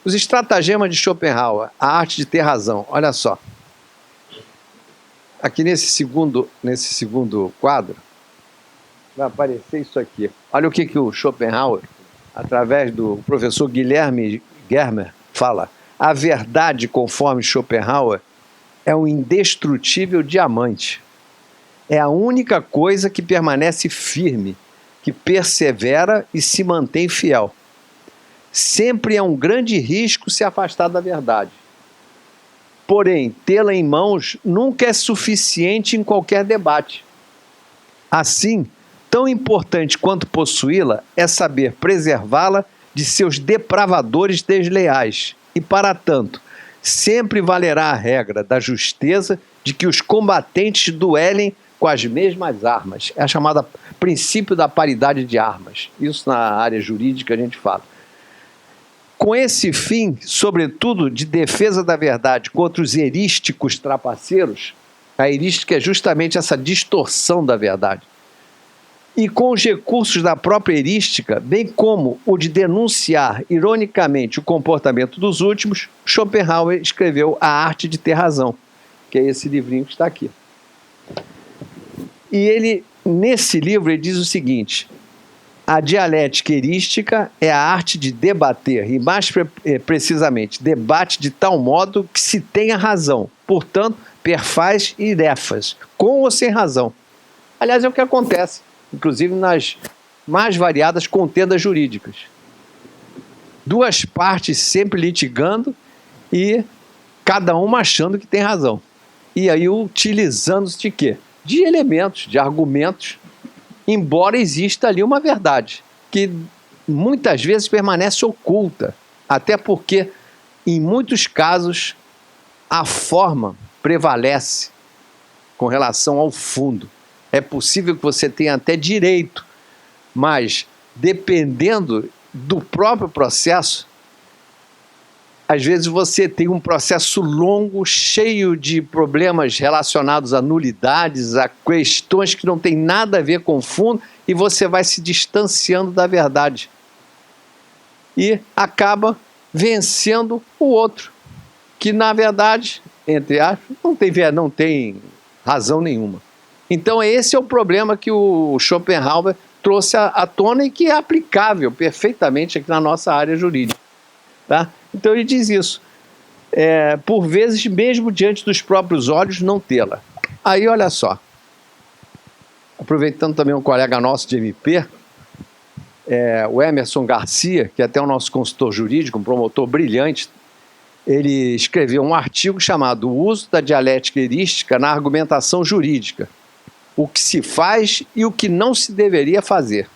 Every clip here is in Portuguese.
Os estratagemas de Schopenhauer, a arte de ter razão. Olha só. Aqui nesse segundo quadro, vai aparecer isso aqui. Olha o que o Schopenhauer, através do professor Guilherme Germer, fala. A verdade, conforme Schopenhauer, é um indestrutível diamante. É a única coisa que permanece firme, que persevera e se mantém fiel. Sempre é um grande risco se afastar da verdade. Porém, tê-la em mãos nunca é suficiente em qualquer debate. Assim, tão importante quanto possuí-la é saber preservá-la de seus depravadores desleais. E, para tanto, sempre valerá a regra da justeza de que os combatentes duelem com as mesmas armas. É a chamada princípio da paridade de armas. Isso na área jurídica a gente fala. Com esse fim, sobretudo de defesa da verdade contra os erísticos trapaceiros, a erística é justamente essa distorção da verdade, e com os recursos da própria erística, bem como o de denunciar ironicamente o comportamento dos últimos, Schopenhauer escreveu A Arte de Ter Razão, que é esse livrinho que está aqui. E ele, nesse livro, ele diz o seguinte: a dialética erística é a arte de debater, e mais precisamente, debate de tal modo que se tenha razão, portanto, perfaz irefas, com ou sem razão. Aliás, é o que acontece, inclusive nas mais variadas contendas jurídicas. Duas partes sempre litigando e cada uma achando que tem razão. E aí utilizando-se de quê? De elementos, de argumentos, embora exista ali uma verdade, que muitas vezes permanece oculta, até porque, em muitos casos, a forma prevalece com relação ao fundo. É possível que você tenha até direito, mas, dependendo do próprio processo, às vezes você tem um processo longo, cheio de problemas relacionados a nulidades, a questões que não têm nada a ver com o fundo, e você vai se distanciando da verdade. E acaba vencendo o outro, que na verdade, entre aspas, não tem razão nenhuma. Então esse é o problema que o Schopenhauer trouxe à tona e que é aplicável perfeitamente aqui na nossa área jurídica. Tá? Então ele diz isso, por vezes mesmo diante dos próprios olhos não tê-la. Aí olha só, aproveitando também um colega nosso de MP, o Emerson Garcia, que é até o nosso consultor jurídico, um promotor brilhante, ele escreveu um artigo chamado O Uso da Dialética Erística na Argumentação Jurídica, o que se faz e o que não se deveria fazer.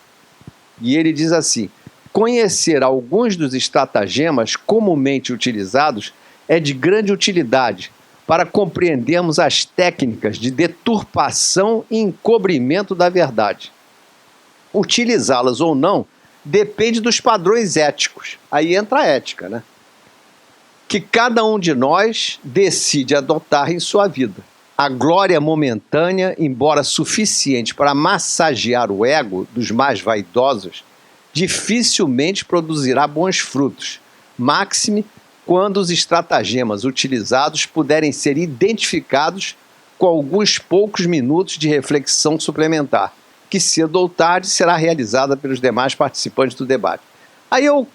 E ele diz assim: conhecer alguns dos estratagemas comumente utilizados é de grande utilidade para compreendermos as técnicas de deturpação e encobrimento da verdade. Utilizá-las ou não depende dos padrões éticos. Aí entra a ética, né? Que cada um de nós decide adotar em sua vida. A glória momentânea, embora suficiente para massagear o ego dos mais vaidosos, dificilmente produzirá bons frutos, máxime quando os estratagemas utilizados puderem ser identificados com alguns poucos minutos de reflexão suplementar, que cedo ou tarde será realizada pelos demais participantes do debate. Aí eu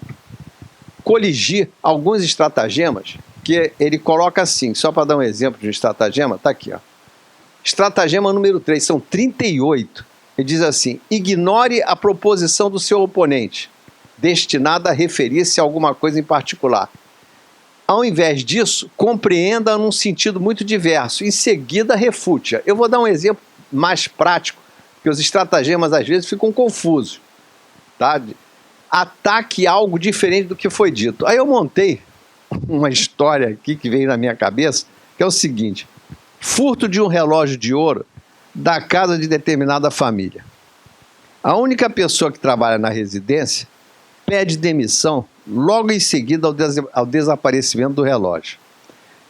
coligi alguns estratagemas que ele coloca assim, só para dar um exemplo de um estratagema, está aqui, ó. Estratagema número 3, são 38. Ele diz assim: ignore a proposição do seu oponente, destinada a referir-se a alguma coisa em particular. Ao invés disso, compreenda num sentido muito diverso. Em seguida, refute-a. Eu vou dar um exemplo mais prático, porque os estratagemas às vezes ficam confusos. Tá? Ataque algo diferente do que foi dito. Aí eu montei uma história aqui que veio na minha cabeça, que é o seguinte: furto de um relógio de ouro da casa de determinada família. A única pessoa que trabalha na residência pede demissão logo em seguida ao desaparecimento do relógio.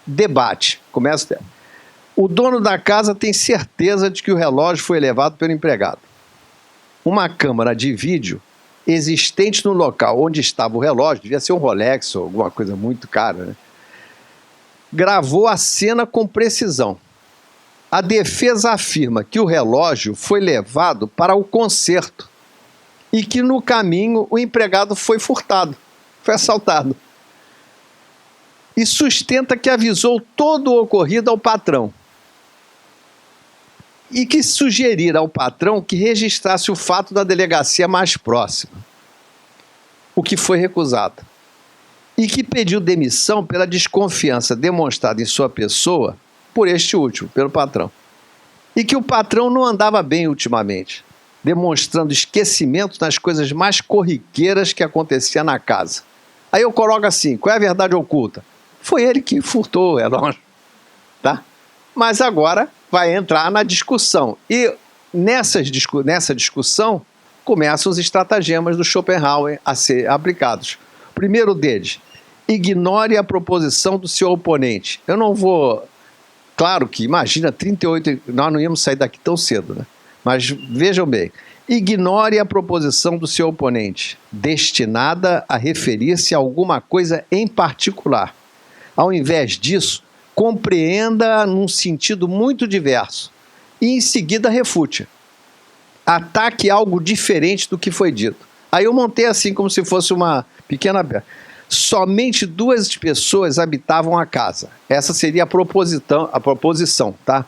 Debate. Começa. O dono da casa tem certeza de que o relógio foi levado pelo empregado. Uma câmara de vídeo existente no local onde estava o relógio, devia ser um Rolex ou alguma coisa muito cara, né? Gravou a cena com precisão. A defesa afirma que o relógio foi levado para o concerto e que no caminho o empregado foi furtado, foi assaltado. E sustenta que avisou todo o ocorrido ao patrão e que sugerira ao patrão que registrasse o fato na delegacia mais próxima, o que foi recusado, e que pediu demissão pela desconfiança demonstrada em sua pessoa por este último, pelo patrão, e que o patrão não andava bem ultimamente, demonstrando esquecimento nas coisas mais corriqueiras que acontecia na casa. Aí eu coloco assim, qual é a verdade oculta? Foi ele que furtou o relógio, tá? Mas agora vai entrar na discussão. E nessa discussão começam os estratagemas do Schopenhauer a ser aplicados. O primeiro deles, ignore a proposição do seu oponente. Eu não vou... Claro que, imagina, 38... Nós não íamos sair daqui tão cedo, né? Mas vejam bem. Ignore a proposição do seu oponente, destinada a referir-se a alguma coisa em particular. Ao invés disso, compreenda num sentido muito diverso e em seguida refute. Ataque algo diferente do que foi dito. Aí eu montei assim como se fosse uma pequena... Somente 2 pessoas habitavam a casa. Essa seria a proposição, tá?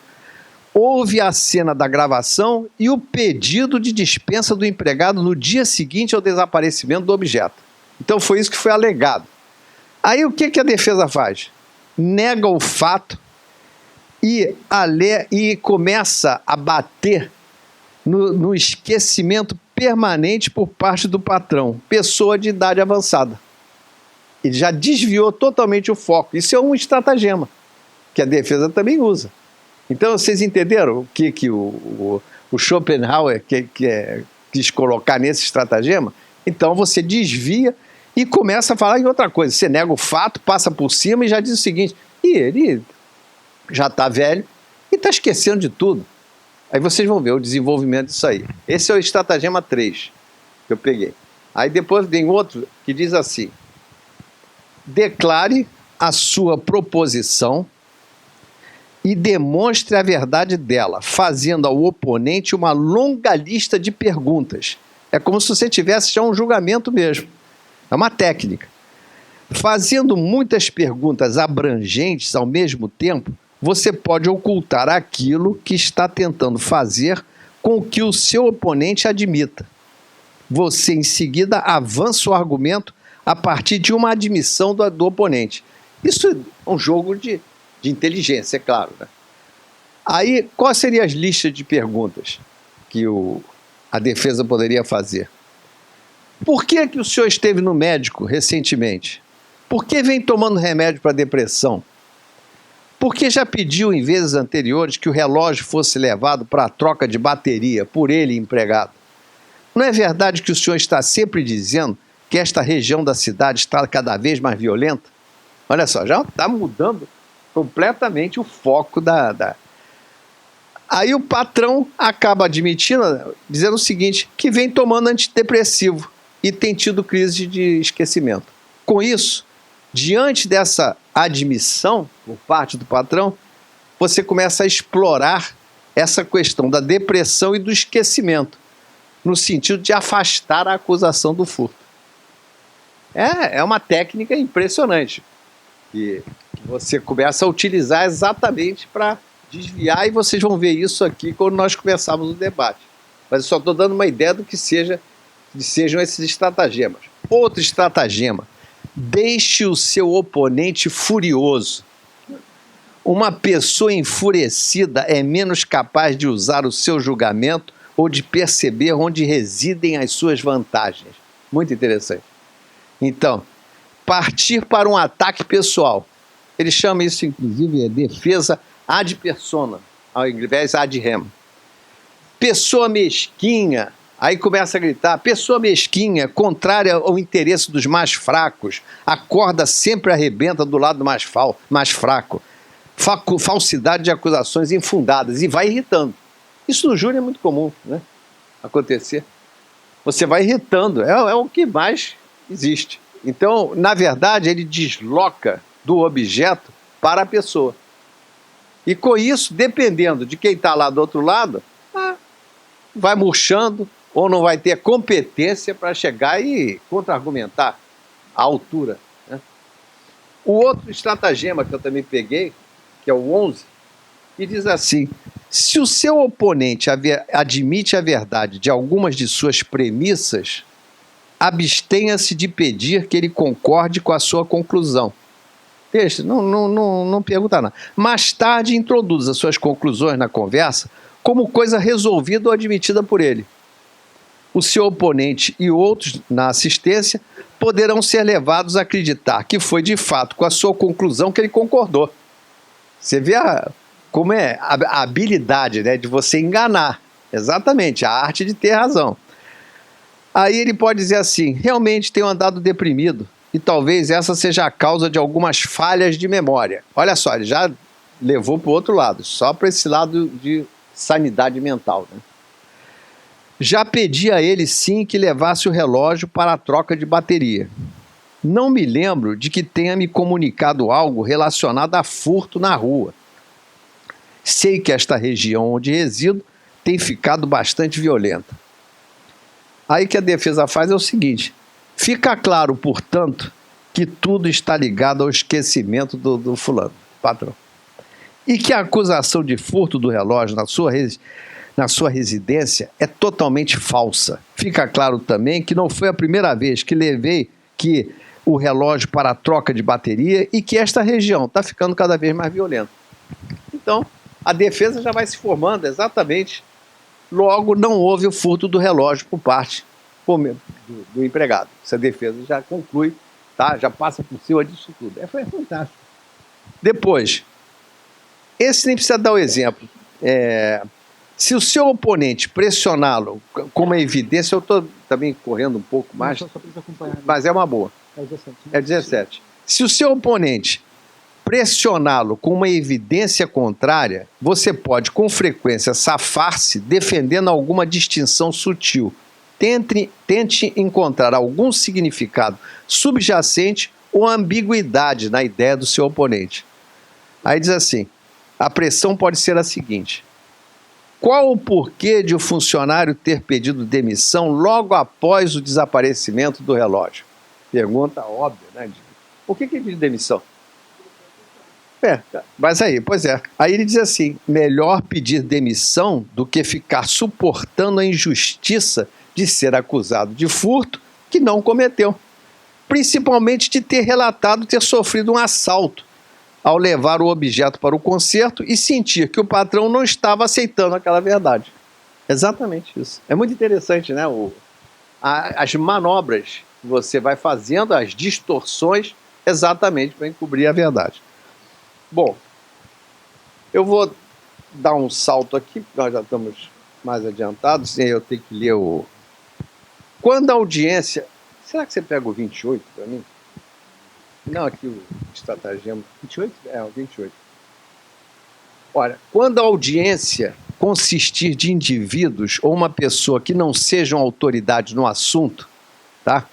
Houve a cena da gravação e o pedido de dispensa do empregado no dia seguinte ao desaparecimento do objeto. Então foi isso que foi alegado. Aí o que a defesa faz? Nega o fato e começa a bater no esquecimento permanente por parte do patrão, pessoa de idade avançada. Ele já desviou totalmente o foco. Isso é um estratagema que a defesa também usa. Então, vocês entenderam o que o Schopenhauer quis colocar nesse estratagema? Então, você desvia e começa a falar em outra coisa. Você nega o fato, passa por cima e já diz o seguinte, ele já está velho e está esquecendo de tudo. Aí vocês vão ver o desenvolvimento disso aí. Esse é o estratagema 3 que eu peguei. Aí depois vem outro que diz assim, declare a sua proposição e demonstre a verdade dela, fazendo ao oponente uma longa lista de perguntas. É como se você tivesse já um julgamento mesmo. É uma técnica. Fazendo muitas perguntas abrangentes ao mesmo tempo, você pode ocultar aquilo que está tentando fazer com que o seu oponente admita. Você, em seguida, avança o argumento a partir de uma admissão do oponente. Isso é um jogo de inteligência, é claro, né? Aí, quais seriam as listas de perguntas que a defesa poderia fazer? Por que o senhor esteve no médico recentemente? Por que vem tomando remédio para depressão? Por que já pediu em vezes anteriores que o relógio fosse levado para a troca de bateria por ele empregado? Não é verdade que o senhor está sempre dizendo que esta região da cidade está cada vez mais violenta? Olha só, já está mudando completamente o foco Aí o patrão acaba admitindo, dizendo o seguinte, que vem tomando antidepressivo e tem tido crise de esquecimento. Com isso, diante dessa admissão por parte do patrão, você começa a explorar essa questão da depressão e do esquecimento, no sentido de afastar a acusação do furto. É uma técnica impressionante, que você começa a utilizar exatamente para desviar, e vocês vão ver isso aqui quando nós começarmos o debate. Mas eu só estou dando uma ideia do que sejam esses estratagemas. Outro estratagema, deixe o seu oponente furioso. Uma pessoa enfurecida é menos capaz de usar o seu julgamento ou de perceber onde residem as suas vantagens. Muito interessante. Então, partir para um ataque pessoal. Ele chama isso, inclusive, de defesa ad persona, ao invés ad rem. Pessoa mesquinha, aí começa a gritar, pessoa mesquinha, contrária ao interesse dos mais fracos, a corda sempre arrebenta do lado mais fraco. Falsidade de acusações infundadas, e vai irritando. Isso no júri é muito comum, né? Acontecer. Você vai irritando, é o que mais existe. Então, na verdade, ele desloca do objeto para a pessoa. E com isso, dependendo de quem está lá do outro lado, vai murchando ou não vai ter competência para chegar e contra-argumentar a altura. Né? O outro estratagema que eu também peguei, que é o 11, que diz assim: se o seu oponente admite a verdade de algumas de suas premissas, abstenha-se de pedir que ele concorde com a sua conclusão. Deixa, não pergunta nada. Mais tarde, introduz as suas conclusões na conversa como coisa resolvida ou admitida por ele. O seu oponente e outros na assistência poderão ser levados a acreditar que foi de fato com a sua conclusão que ele concordou. Você vê como é a habilidade, né, de você enganar. Exatamente, a arte de ter razão. Aí ele pode dizer assim: realmente tenho andado deprimido e talvez essa seja a causa de algumas falhas de memória. Olha só, ele já levou para o outro lado, só para esse lado de sanidade mental. Né? Já pedi a ele sim que levasse o relógio para a troca de bateria. Não me lembro de que tenha me comunicado algo relacionado a furto na rua. Sei que esta região onde resido tem ficado bastante violenta. Aí que a defesa faz é o seguinte: fica claro, portanto, que tudo está ligado ao esquecimento do fulano, patrão. E que a acusação de furto do relógio na sua residência é totalmente falsa. Fica claro também que não foi a primeira vez que levei o relógio para a troca de bateria e que esta região está ficando cada vez mais violenta. Então, a defesa já vai se formando exatamente. Logo, não houve o furto do relógio por parte do empregado. Essa defesa já conclui, tá? Já passa por cima disso tudo. Foi fantástico. Depois, esse nem precisa dar o exemplo. Se o seu oponente pressioná-lo com uma evidência, eu estou também correndo um pouco mais, mas é uma boa. É 17. Se o seu oponente pressioná-lo com uma evidência contrária, você pode, com frequência, safar-se defendendo alguma distinção sutil. Tente encontrar algum significado subjacente ou ambiguidade na ideia do seu oponente. Aí diz assim: a pressão pode ser a seguinte: qual o porquê de o funcionário ter pedido demissão logo após o desaparecimento do relógio? Pergunta óbvia, né? Por que ele pediu demissão? Mas aí, pois é. Aí ele diz assim: melhor pedir demissão do que ficar suportando a injustiça de ser acusado de furto que não cometeu. Principalmente de ter relatado ter sofrido um assalto ao levar o objeto para o concerto e sentir que o patrão não estava aceitando aquela verdade. Exatamente isso. É muito interessante, né? As manobras que você vai fazendo, as distorções, exatamente para encobrir a verdade. Bom, eu vou dar um salto aqui, nós já estamos mais adiantados, e eu tenho que ler o... Quando a audiência... Será que você pega o 28 para mim? Não, aqui o estratagema... 28? O 28. Olha, quando a audiência consistir de indivíduos ou uma pessoa que não sejam autoridade no assunto, tá?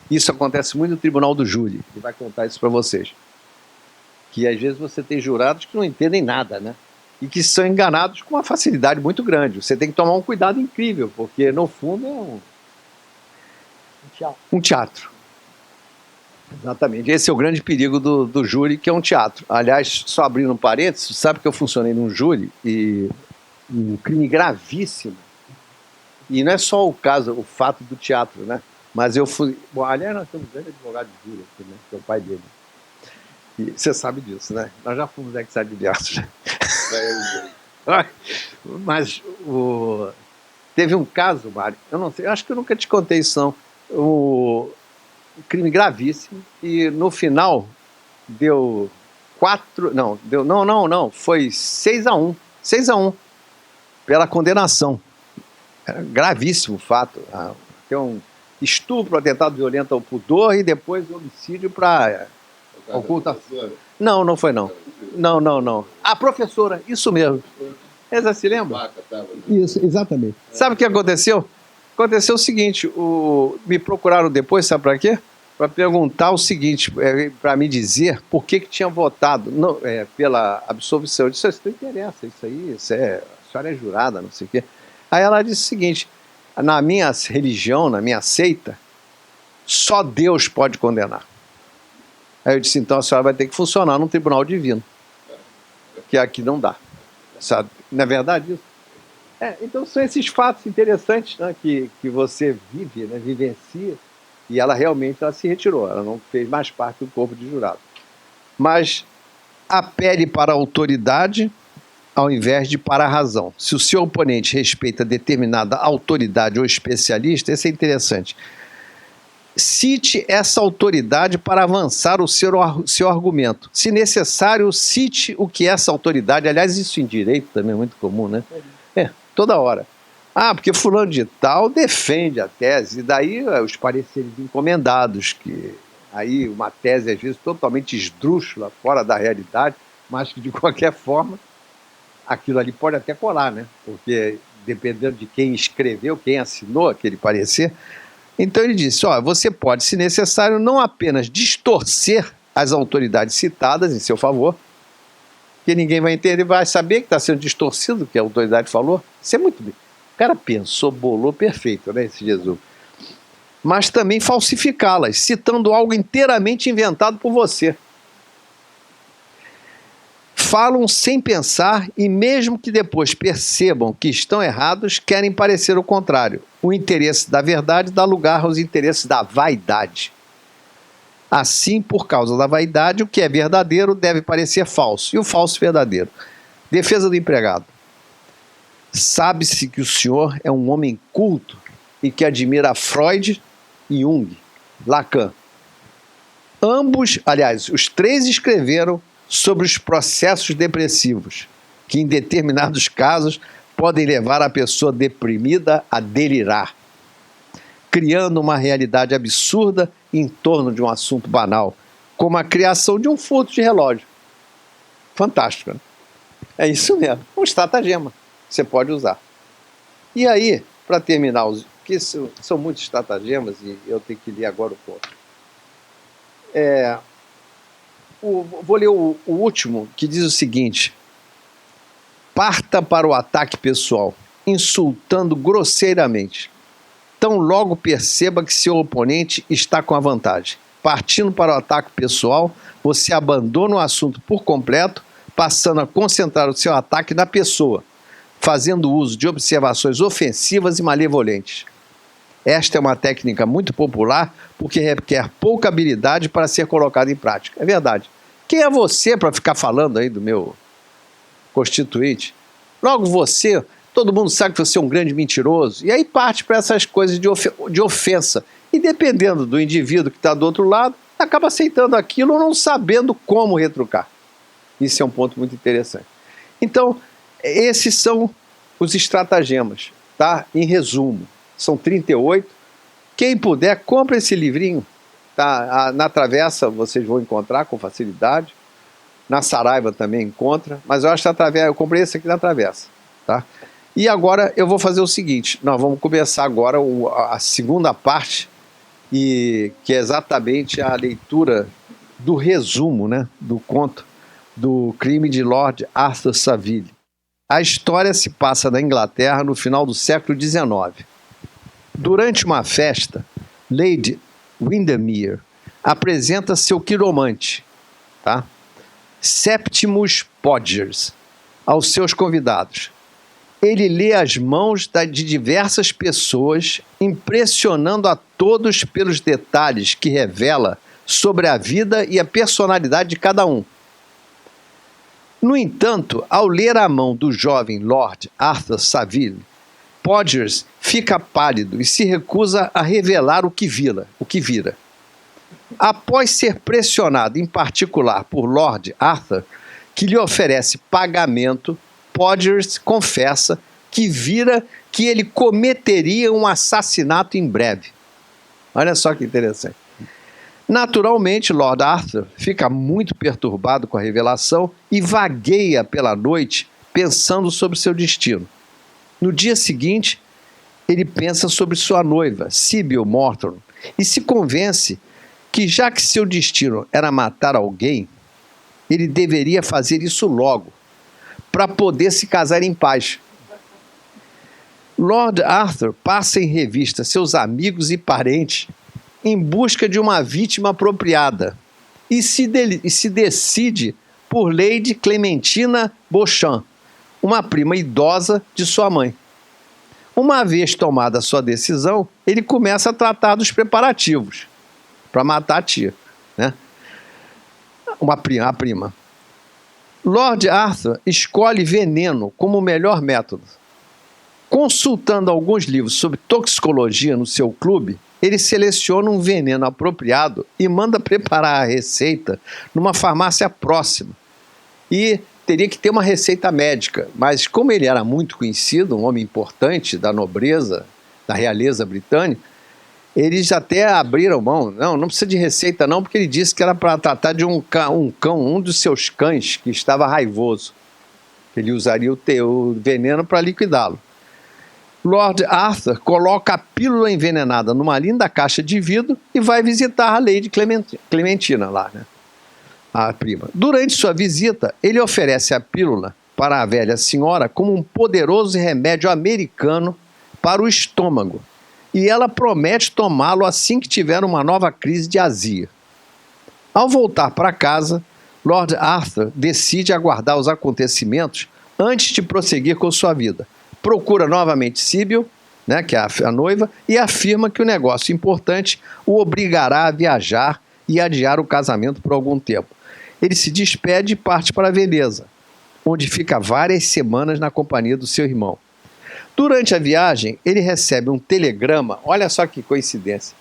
Isso acontece muito no tribunal do júri, ele vai contar isso para vocês. Que às vezes você tem jurados que não entendem nada, né? E que são enganados com uma facilidade muito grande. Você tem que tomar um cuidado incrível, porque no fundo é um teatro. Exatamente. Esse é o grande perigo do júri, que é um teatro. Aliás, só abrindo um parênteses, sabe que eu funcionei num júri e um crime gravíssimo. E não é só o fato do teatro, né? Mas eu fui... Bom, aliás, nós temos um grande advogado de júri aqui, né? Que é o pai dele. E você sabe disso, né? Nós já fomos ex-adversos. Mas teve um caso, Mário, eu não sei, acho que eu nunca te contei isso, não. Um crime gravíssimo, e no final deu 4... Não, foi 6-1. 6-1 pela condenação. Era gravíssimo o fato. Tem um estupro, atentado violento ao pudor e depois homicídio para... ocultação. Não foi não. Não. A professora, isso mesmo. Você se lembra? Isso, exatamente. Sabe o que aconteceu? Aconteceu o seguinte, me procuraram depois, sabe para quê? Para perguntar o seguinte, para me dizer por que tinha votado pela absolvição. Eu disse, isso não interessa, a senhora é jurada, não sei o quê. Aí ela disse o seguinte, na minha religião, na minha seita, só Deus pode condenar. Aí eu disse, então a senhora vai ter que funcionar num tribunal divino, que aqui não dá. Sabe? Não é verdade isso? Então são esses fatos interessantes, né, que você vive, né, vivencia, e ela realmente se retirou, ela não fez mais parte do corpo de jurado. Mas apele para a autoridade ao invés de para a razão. Se o seu oponente respeita determinada autoridade ou especialista, isso é interessante. Cite essa autoridade para avançar o seu argumento. Se necessário, cite o que essa autoridade... Aliás, isso em direito também é muito comum, né? Toda hora. Porque fulano de tal defende a tese, e daí os pareceres encomendados, que aí uma tese, às vezes, totalmente esdrúxula, fora da realidade, mas que, de qualquer forma, aquilo ali pode até colar, né? Porque, dependendo de quem escreveu, quem assinou aquele parecer... Então ele disse, você pode, se necessário, não apenas distorcer as autoridades citadas em seu favor, que ninguém vai entender, vai saber que está sendo distorcido o que a autoridade falou. Isso é muito bem. O cara pensou, bolou perfeito, né, esse Jesus. Mas também falsificá-las, citando algo inteiramente inventado por você. Falam sem pensar e, mesmo que depois percebam que estão errados, querem parecer o contrário. O interesse da verdade dá lugar aos interesses da vaidade. Assim, por causa da vaidade, o que é verdadeiro deve parecer falso, e o falso verdadeiro. Defesa do empregado. Sabe-se que o senhor é um homem culto e que admira Freud e Jung, Lacan. Ambos, aliás, os três escreveram sobre os processos depressivos, que em determinados casos podem levar a pessoa deprimida a delirar, criando uma realidade absurda em torno de um assunto banal, como a criação de um furto de relógio. Fantástico, né? É isso mesmo, um estratagema, você pode usar. E aí, para terminar, que são muitos estratagemas, e eu tenho que ler agora o ponto. Vou ler o último, que diz o seguinte: parta para o ataque pessoal, insultando grosseiramente. Tão logo perceba que seu oponente está com a vantagem. Partindo para o ataque pessoal, você abandona o assunto por completo, passando a concentrar o seu ataque na pessoa, fazendo uso de observações ofensivas e malevolentes. Esta é uma técnica muito popular porque requer pouca habilidade para ser colocada em prática. É verdade. Quem é você para ficar falando aí do meu constituinte? Logo você, todo mundo sabe que você é um grande mentiroso. E aí parte para essas coisas de ofensa. E dependendo do indivíduo que está do outro lado, acaba aceitando aquilo ou não sabendo como retrucar. Isso é um ponto muito interessante. Então, esses são os estratagemas, tá? Em resumo, são 38. Quem puder, compra esse livrinho. Tá? Na Travessa vocês vão encontrar com facilidade. Na Saraiva também encontra. Mas eu acho que eu comprei esse aqui na Travessa. Tá? E agora eu vou fazer o seguinte. Nós vamos começar agora a segunda parte, que é exatamente a leitura do resumo, né, do conto do Crime de Lord Arthur Savile. A história se passa na Inglaterra no final do século XIX. Durante uma festa, Lady Windermere apresenta seu quiromante, tá? Septimus Podgers, aos seus convidados. Ele lê as mãos de diversas pessoas, impressionando a todos pelos detalhes que revela sobre a vida e a personalidade de cada um. No entanto, ao ler a mão do jovem Lord Arthur Savile, Podgers fica pálido e se recusa a revelar o que vira. Após ser pressionado em particular por Lord Arthur, que lhe oferece pagamento, Podgers confessa que vira que ele cometeria um assassinato em breve. Olha só que interessante. Naturalmente, Lord Arthur fica muito perturbado com a revelação e vagueia pela noite pensando sobre seu destino. No dia seguinte, ele pensa sobre sua noiva, Sybil Morton, e se convence que, já que seu destino era matar alguém, ele deveria fazer isso logo, para poder se casar em paz. Lord Arthur passa em revista seus amigos e parentes em busca de uma vítima apropriada e se decide por Lady Clementina Beauchamp, uma prima idosa de sua mãe. Uma vez tomada sua decisão, ele começa a tratar dos preparativos para matar a tia, né? A prima. Lord Arthur escolhe veneno como o melhor método. Consultando alguns livros sobre toxicologia no seu clube, ele seleciona um veneno apropriado e manda preparar a receita numa farmácia próxima. E teria que ter uma receita médica, mas como ele era muito conhecido, um homem importante da nobreza, da realeza britânica, eles até abriram mão. Não precisa de receita não, porque ele disse que era para tratar de um cão, um dos seus cães que estava raivoso. Ele usaria o veneno para liquidá-lo. Lord Arthur coloca a pílula envenenada numa linda caixa de vidro e vai visitar a Lady Clementina lá, né? A prima. Durante sua visita, ele oferece a pílula para a velha senhora como um poderoso remédio americano para o estômago. E ela promete tomá-lo assim que tiver uma nova crise de azia. Ao voltar para casa, Lord Arthur decide aguardar os acontecimentos antes de prosseguir com sua vida. Procura novamente Sybil, né, que é a noiva, e afirma que o negócio importante o obrigará a viajar e adiar o casamento por algum tempo. Ele se despede e parte para Veneza, onde fica várias semanas na companhia do seu irmão. Durante a viagem, ele recebe um telegrama, olha só que coincidência,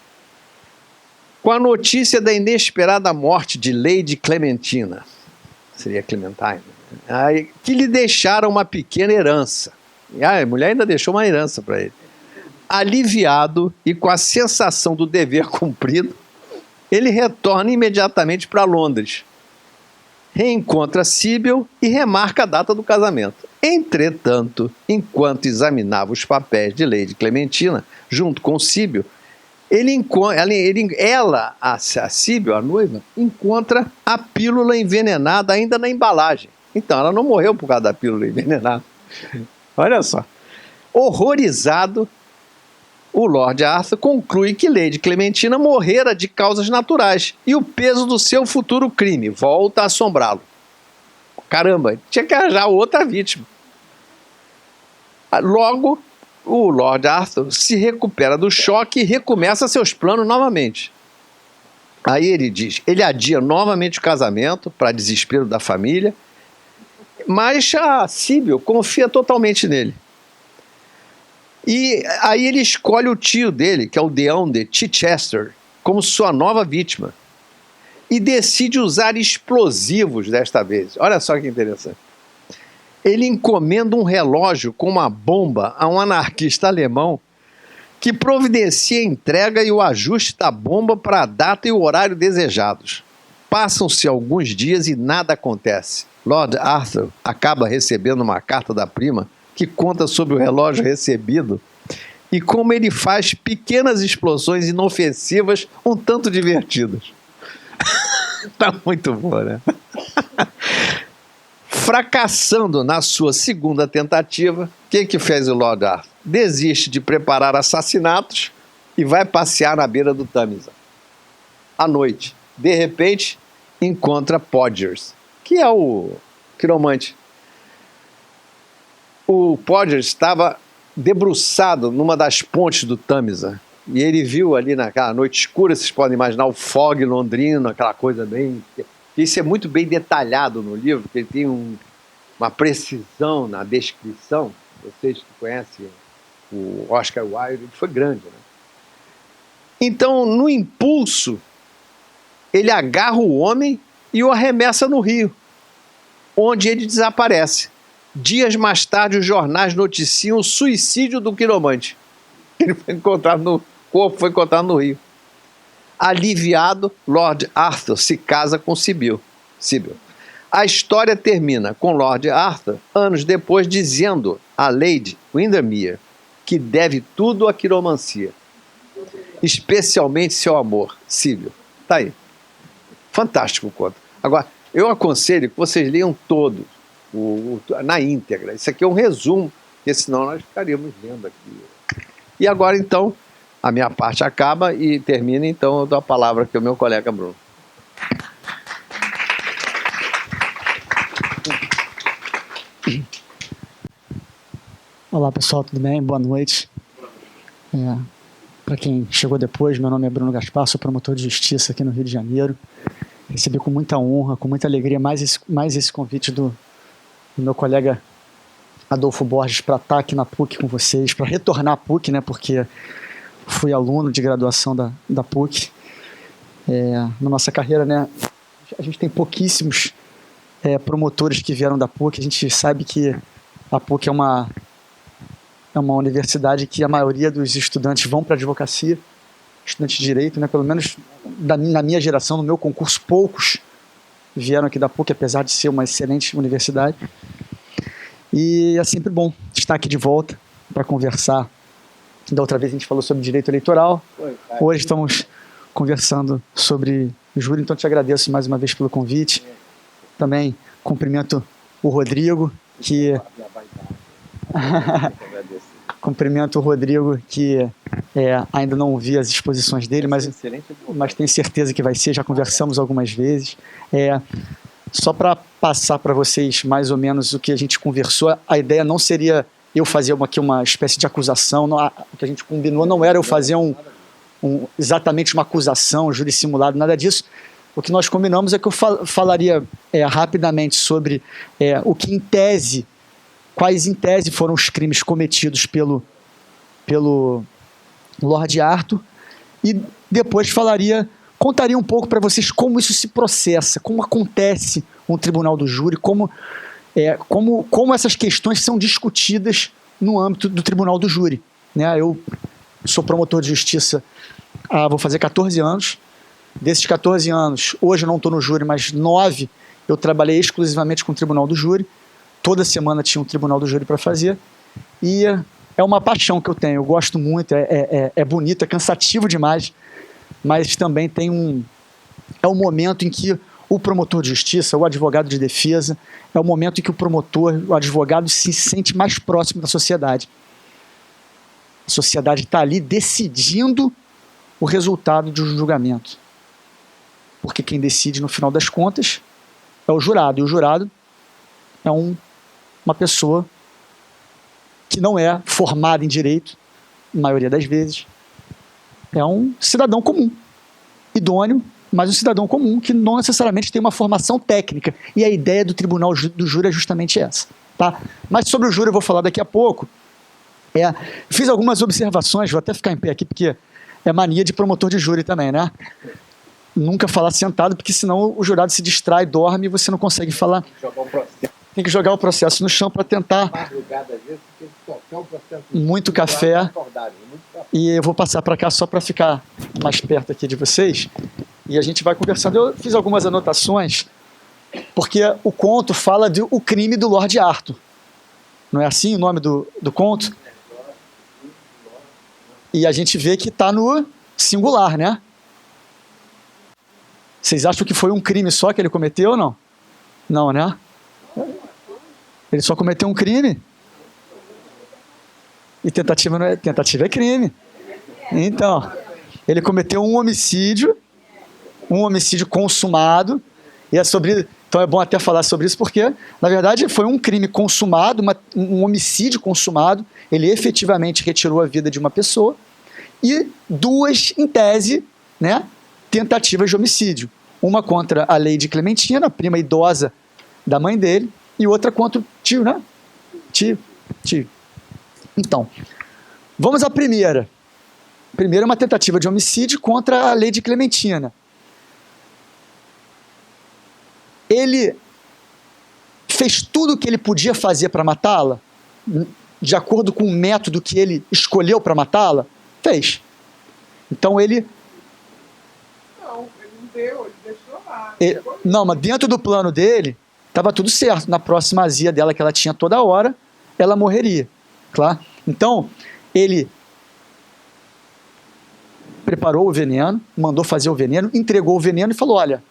com a notícia da inesperada morte de Lady Clementina, seria Clementine, que lhe deixaram uma pequena herança. A mulher ainda deixou uma herança para ele. Aliviado e com a sensação do dever cumprido, ele retorna imediatamente para Londres. Reencontra Sybil e remarca a data do casamento. Entretanto, enquanto examinava os papéis de Lady Clementina, junto com Sybil, a Sybil, a noiva, encontra a pílula envenenada ainda na embalagem. Então, ela não morreu por causa da pílula envenenada. Olha só. Horrorizado, o Lord Arthur conclui que Lady Clementina morrera de causas naturais e o peso do seu futuro crime volta a assombrá-lo. Caramba, tinha que arranjar outra vítima. Logo, o Lord Arthur se recupera do choque e recomeça seus planos novamente. Aí ele adia novamente o casamento, para desespero da família, mas a Sybil confia totalmente nele. E aí ele escolhe o tio dele, que é o Deão de Chichester, como sua nova vítima. E decide usar explosivos desta vez. Olha só que interessante. Ele encomenda um relógio com uma bomba a um anarquista alemão que providencia a entrega e o ajuste da bomba para a data e o horário desejados. Passam-se alguns dias e nada acontece. Lord Arthur acaba recebendo uma carta da prima que conta sobre o relógio recebido e como ele faz pequenas explosões inofensivas um tanto divertidas. Tá muito bom, né? Fracassando na sua segunda tentativa, o que fez o Lord Arthur? Desiste de preparar assassinatos e vai passear na beira do Tâmisa. À noite, de repente, encontra Podgers, que é o quiromante. O Podgers estava debruçado numa das pontes do Tâmisa e ele viu ali naquela noite escura, vocês podem imaginar o fog londrino, aquela coisa bem... Isso é muito bem detalhado no livro, porque ele tem uma precisão na descrição. Vocês que conhecem o Oscar Wilde, ele foi grande, né? Então, no impulso, ele agarra o homem e o arremessa no rio, onde ele desaparece. Dias mais tarde, os jornais noticiam o suicídio do quiromante. Ele foi encontrado o corpo foi encontrado no rio. Aliviado, Lord Arthur se casa com Sybil. A história termina com Lord Arthur, anos depois, dizendo a Lady Windermere que deve tudo à quiromancia, especialmente seu amor, Sílio. Tá aí. Fantástico o conto. Agora, eu aconselho que vocês leiam todo, na íntegra. Isso aqui é um resumo, porque senão nós ficaríamos lendo aqui. E agora, então, a minha parte acaba e termina, então eu dou a palavra aqui ao meu colega Bruno. Olá pessoal, tudo bem? Boa noite. Para quem chegou depois, meu nome é Bruno Gaspar, sou promotor de justiça aqui no Rio de Janeiro. Recebi com muita honra, com muita alegria, mais esse convite do meu colega Adolfo Borges para estar aqui na PUC com vocês, para retornar à PUC, né, porque fui aluno de graduação da PUC. Na nossa carreira, né, a gente tem pouquíssimos promotores que vieram da PUC. A gente sabe que a PUC é uma universidade que a maioria dos estudantes vão para a advocacia, estudantes de direito, né? Pelo menos na minha geração, no meu concurso, poucos vieram aqui da PUC, apesar de ser uma excelente universidade. E é sempre bom estar aqui de volta para conversar. Da outra vez a gente falou sobre direito eleitoral, hoje estamos conversando sobre júri, então te agradeço mais uma vez pelo convite. Também cumprimento o Rodrigo, que... Cumprimento o Rodrigo, que ainda não vi as exposições dele, mas tenho certeza que vai ser, já conversamos algumas vezes. Só para passar para vocês mais ou menos o que a gente conversou, a ideia não seria eu fazer aqui uma espécie de acusação, não, o que a gente combinou não era eu fazer exatamente uma acusação, um júri simulado, nada disso. O que nós combinamos é que eu falaria rapidamente sobre o que em tese, quais em tese foram os crimes cometidos pelo Lord Arthur, e depois contaria um pouco para vocês como isso se processa, como acontece um tribunal do júri, como essas questões são discutidas no âmbito do tribunal do júri, né? Eu sou promotor de justiça vou fazer 14 anos. Desses 14 anos, hoje eu não estou no júri, mas 9 eu trabalhei exclusivamente com o tribunal do júri. Toda semana tinha um tribunal do júri para fazer, e é uma paixão que eu tenho, eu gosto muito, é bonito, é cansativo demais, mas também tem um momento em que o promotor de justiça, o advogado de defesa, é o momento em que o advogado se sente mais próximo da sociedade. A sociedade está ali decidindo o resultado de um julgamento, porque quem decide no final das contas é o jurado, e o jurado é uma pessoa que não é formada em direito, na maioria das vezes, é um cidadão comum, idôneo, mas um cidadão comum que não necessariamente tem uma formação técnica, e a ideia do tribunal do júri é justamente essa. Tá? Mas sobre o júri eu vou falar daqui a pouco. Fiz algumas observações, vou até ficar em pé aqui, porque é mania de promotor de júri também, né? Nunca falar sentado, porque senão o jurado se distrai, dorme, e você não consegue falar. Tem que jogar o processo no chão para tentar. Muito café. E eu vou passar para cá só para ficar mais perto aqui de vocês. E a gente vai conversando. Eu fiz algumas anotações, porque o conto fala do crime do Lord Arthur. Não é assim o nome do conto? E a gente vê que está no singular, né? Vocês acham que foi um crime só que ele cometeu ou não? Não, né? Ele só cometeu um crime. E tentativa não é... Tentativa é crime. Então, ele cometeu um homicídio consumado, e então é bom até falar sobre isso, porque, na verdade, foi um crime consumado, um homicídio consumado, ele efetivamente retirou a vida de uma pessoa, e 2, em tese, né, tentativas de homicídio. Uma contra a Lady Clementina, a prima idosa da mãe dele, e outra contra o tio, né? Tio. Então, vamos à primeira. Primeiro, uma tentativa de homicídio contra a Lady Clementina. Ele fez tudo o que ele podia fazer para matá-la, de acordo com o método que ele escolheu para matá-la? Fez. Então ele... Não, ele não deu, ele deixou lá. Não, mas dentro do plano dele, estava tudo certo. Na próxima azia dela, que ela tinha toda hora, ela morreria. Claro? Então, Ele preparou o veneno, mandou fazer o veneno, entregou o veneno e falou, olha,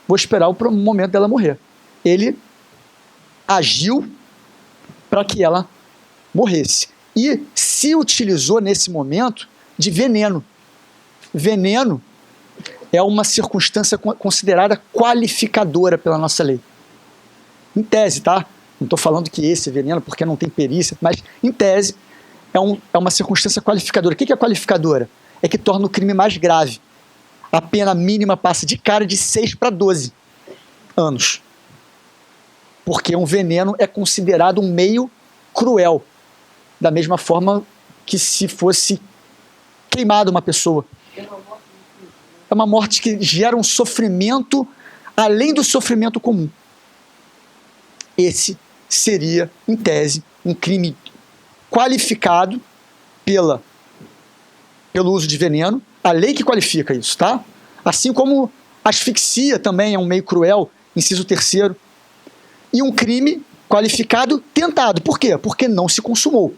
vou esperar o momento dela morrer. Ele agiu para que ela morresse. E se utilizou nesse momento de veneno. Veneno é uma circunstância considerada qualificadora pela nossa lei. Em tese, tá? Não estou falando que esse veneno, porque não tem perícia, mas em tese é uma circunstância qualificadora. O que é qualificadora? É que torna o crime mais grave. A pena mínima passa de cara de 6 para 12 anos. Porque um veneno é considerado um meio cruel. Da mesma forma que se fosse queimado uma pessoa. É uma morte que gera um sofrimento além do sofrimento comum. Esse seria, em tese, um crime qualificado pelo uso de veneno. A lei que qualifica isso, tá? Assim como asfixia também é um meio cruel, inciso 3º. E um crime qualificado tentado. Por quê? Porque não se consumou.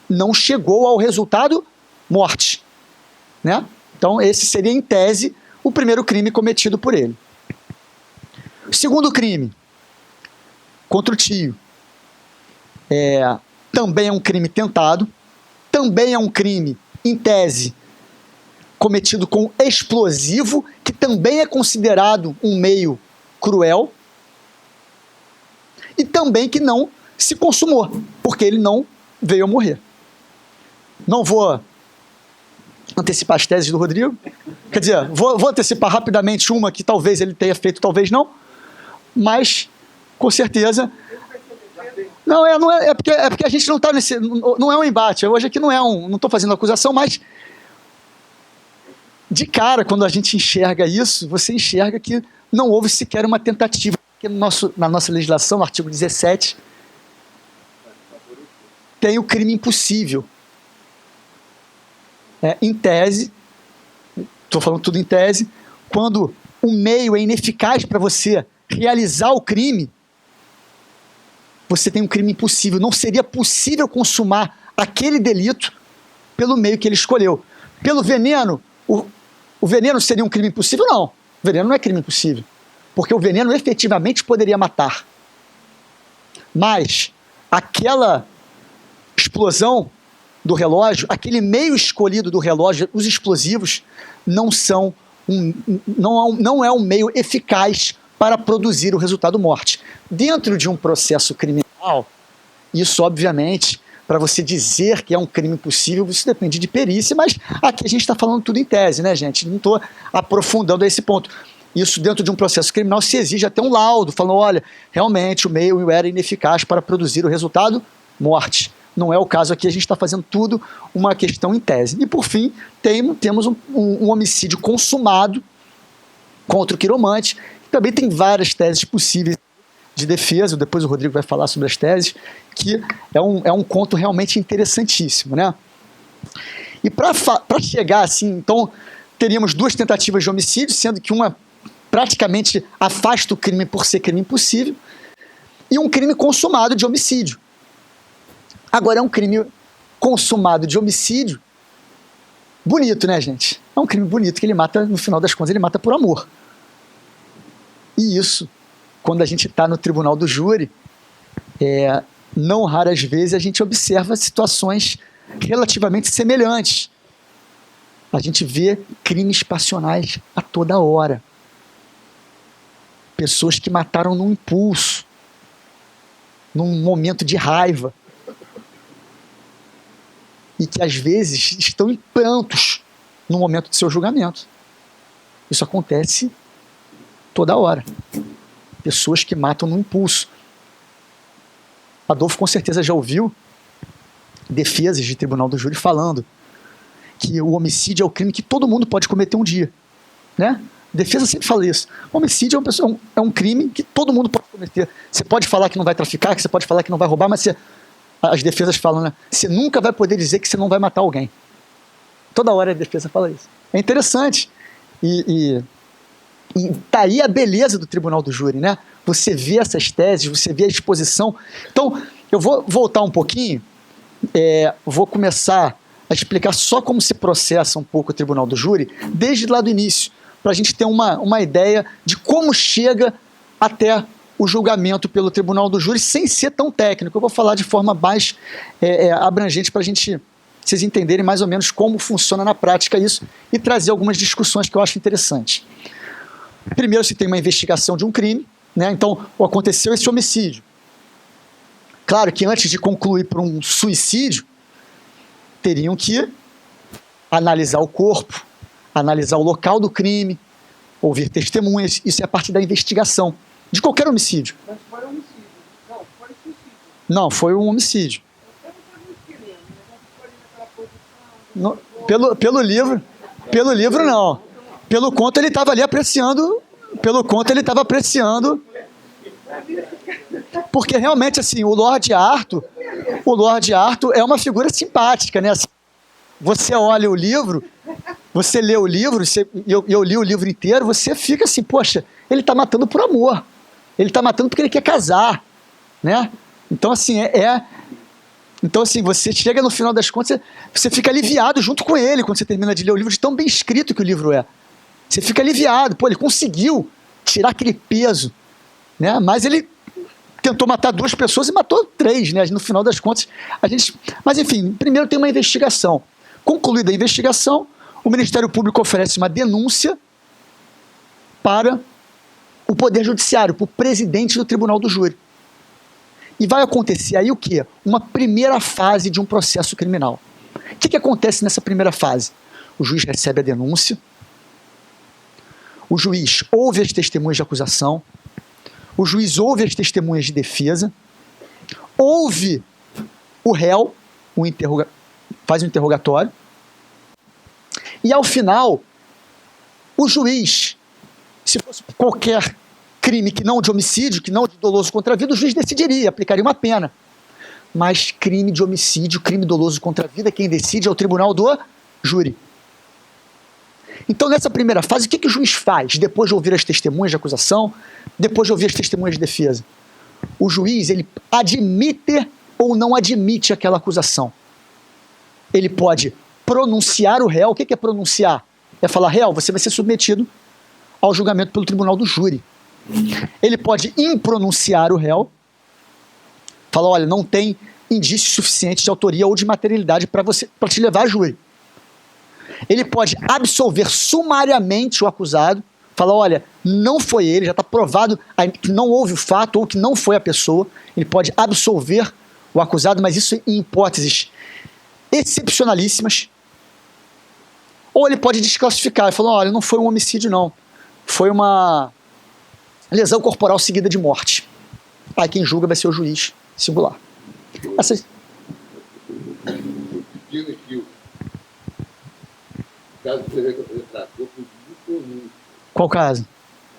Não chegou ao resultado morte. Né? Então, esse seria, em tese, o primeiro crime cometido por ele. O segundo crime, contra o tio, também é um crime tentado, também é um crime, em tese, cometido com explosivo, que também é considerado um meio cruel, e também que não se consumou, porque ele não veio a morrer. Não vou antecipar as teses do Rodrigo, quer dizer, vou antecipar rapidamente uma que talvez ele tenha feito, talvez não, mas, com certeza... Não é porque a gente não está nesse... Não é um embate, hoje aqui não estou fazendo acusação, mas de cara, quando a gente enxerga isso, você enxerga que não houve sequer uma tentativa. Porque na nossa legislação, no artigo 17, tem o crime impossível. Em tese, estou falando tudo em tese, quando o meio é ineficaz para você realizar o crime, você tem um crime impossível. Não seria possível consumar aquele delito pelo meio que ele escolheu. Pelo veneno, o veneno seria um crime impossível? Não. O veneno não é crime impossível. Porque o veneno efetivamente poderia matar. Mas aquela explosão do relógio, aquele meio escolhido do relógio, os explosivos, não é um meio eficaz para produzir o resultado morte. Dentro de um processo criminal, isso obviamente, para você dizer que é um crime possível, isso depende de perícia, mas aqui a gente está falando tudo em tese, né, gente? Não estou aprofundando a esse ponto. Isso dentro de um processo criminal se exige até um laudo, falando, olha, realmente o meio era ineficaz para produzir o resultado morte. Não é o caso aqui, a gente está fazendo tudo uma questão em tese. E por fim, temos um homicídio consumado contra o quiromante. Também tem várias teses possíveis de defesa, depois o Rodrigo vai falar sobre as teses, que é um conto realmente interessantíssimo, né? E para chegar assim, então, teríamos 2 tentativas de homicídio, sendo que uma praticamente afasta o crime por ser crime impossível, e um crime consumado de homicídio. Agora, é um crime consumado de homicídio bonito, né, gente? É um crime bonito, que ele mata, no final das contas, ele mata por amor. E isso, quando a gente está no tribunal do júri, não raras vezes a gente observa situações relativamente semelhantes. A gente vê crimes passionais a toda hora. Pessoas que mataram num impulso, num momento de raiva. E que às vezes estão em prantos no momento do seu julgamento. Isso acontece toda hora. Pessoas que matam no impulso. Adolfo com certeza já ouviu defesas de tribunal do júri falando que o homicídio é o crime que todo mundo pode cometer um dia, né? A defesa sempre fala isso. O homicídio é um crime que todo mundo pode cometer. Você pode falar que não vai traficar, que você pode falar que não vai roubar, mas as defesas falam, né? Você nunca vai poder dizer que você não vai matar alguém. Toda hora a defesa fala isso. É interessante. E tá aí a beleza do tribunal do júri, né? Você vê essas teses, você vê a exposição. Então, eu vou voltar um pouquinho, vou começar a explicar só como se processa um pouco o tribunal do júri, desde lá do início, para a gente ter uma ideia de como chega até o julgamento pelo tribunal do júri, sem ser tão técnico. Eu vou falar de forma mais abrangente para vocês entenderem mais ou menos como funciona na prática isso e trazer algumas discussões que eu acho interessantes. Primeiro, se tem uma investigação de um crime, né? Então, aconteceu esse homicídio. Claro que antes de concluir por um suicídio, teriam que analisar o corpo, analisar o local do crime, ouvir testemunhas. Isso é a parte da investigação de qualquer homicídio. Mas foi homicídio. Não, foi suicídio. Não, foi um homicídio. Eu não estou muito querendo, mas não foi naquela posição. Pelo livro não. Pelo conto ele estava ali apreciando, porque realmente assim, o Lord Arthur é uma figura simpática, né? Você olha o livro, você lê o livro, eu li o livro inteiro, você fica assim, poxa, ele está matando por amor, ele está matando porque ele quer casar, né? Então assim, então assim, você chega no final das contas, você fica aliviado junto com ele quando você termina de ler o livro, de tão bem escrito que o livro é. Você fica aliviado, pô, ele conseguiu tirar aquele peso, né? Mas ele tentou matar 2 pessoas e matou 3, né? No final das contas, mas enfim, primeiro tem uma investigação. Concluída a investigação, o Ministério Público oferece uma denúncia para o Poder Judiciário, para o presidente do Tribunal do Júri. E vai acontecer aí o quê? Uma primeira fase de um processo criminal. O que acontece nessa primeira fase? O juiz recebe a denúncia, o juiz ouve as testemunhas de acusação, o juiz ouve as testemunhas de defesa, ouve o réu, faz um interrogatório, e ao final, o juiz, se fosse qualquer crime que não de homicídio, que não de doloso contra a vida, o juiz decidiria, aplicaria uma pena. Mas crime de homicídio, crime doloso contra a vida, quem decide é o tribunal do júri. Então, nessa primeira fase, o que o juiz faz? Depois de ouvir as testemunhas de acusação, depois de ouvir as testemunhas de defesa, o juiz, ele admite ou não admite aquela acusação. Ele pode pronunciar o réu. O que é pronunciar? É falar, réu, você vai ser submetido ao julgamento pelo tribunal do júri. Ele pode impronunciar o réu, falar, olha, não tem indícios suficientes de autoria ou de materialidade para te levar a júri. Ele pode absolver sumariamente o acusado, falar, olha, não foi ele, já está provado que não houve o fato ou que não foi a pessoa. Ele pode absolver o acusado, mas isso em hipóteses excepcionalíssimas. Ou ele pode desclassificar e falar, olha, não foi um homicídio não, foi uma lesão corporal seguida de morte. Aí quem julga vai ser o juiz singular. Essas... Caso você retratou por impronúncia. Qual caso?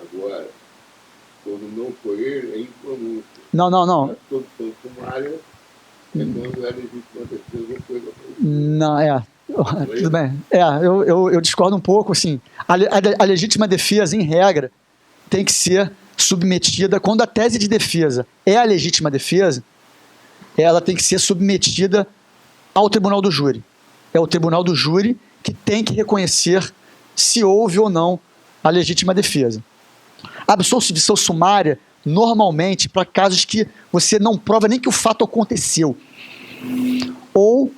Agora, quando não foi ele, é impronúncia. Não. Mas todo sumário é quando é legítima defesa ou coisa para isso. Não, tudo bem. Eu discordo um pouco, assim. A legítima defesa, em regra, tem que ser submetida, quando a tese de defesa é a legítima defesa, ela tem que ser submetida ao tribunal do júri. É o tribunal do júri que tem que reconhecer se houve ou não a legítima defesa. A absolvição sumária, normalmente, para casos que você não prova nem que o fato aconteceu, ou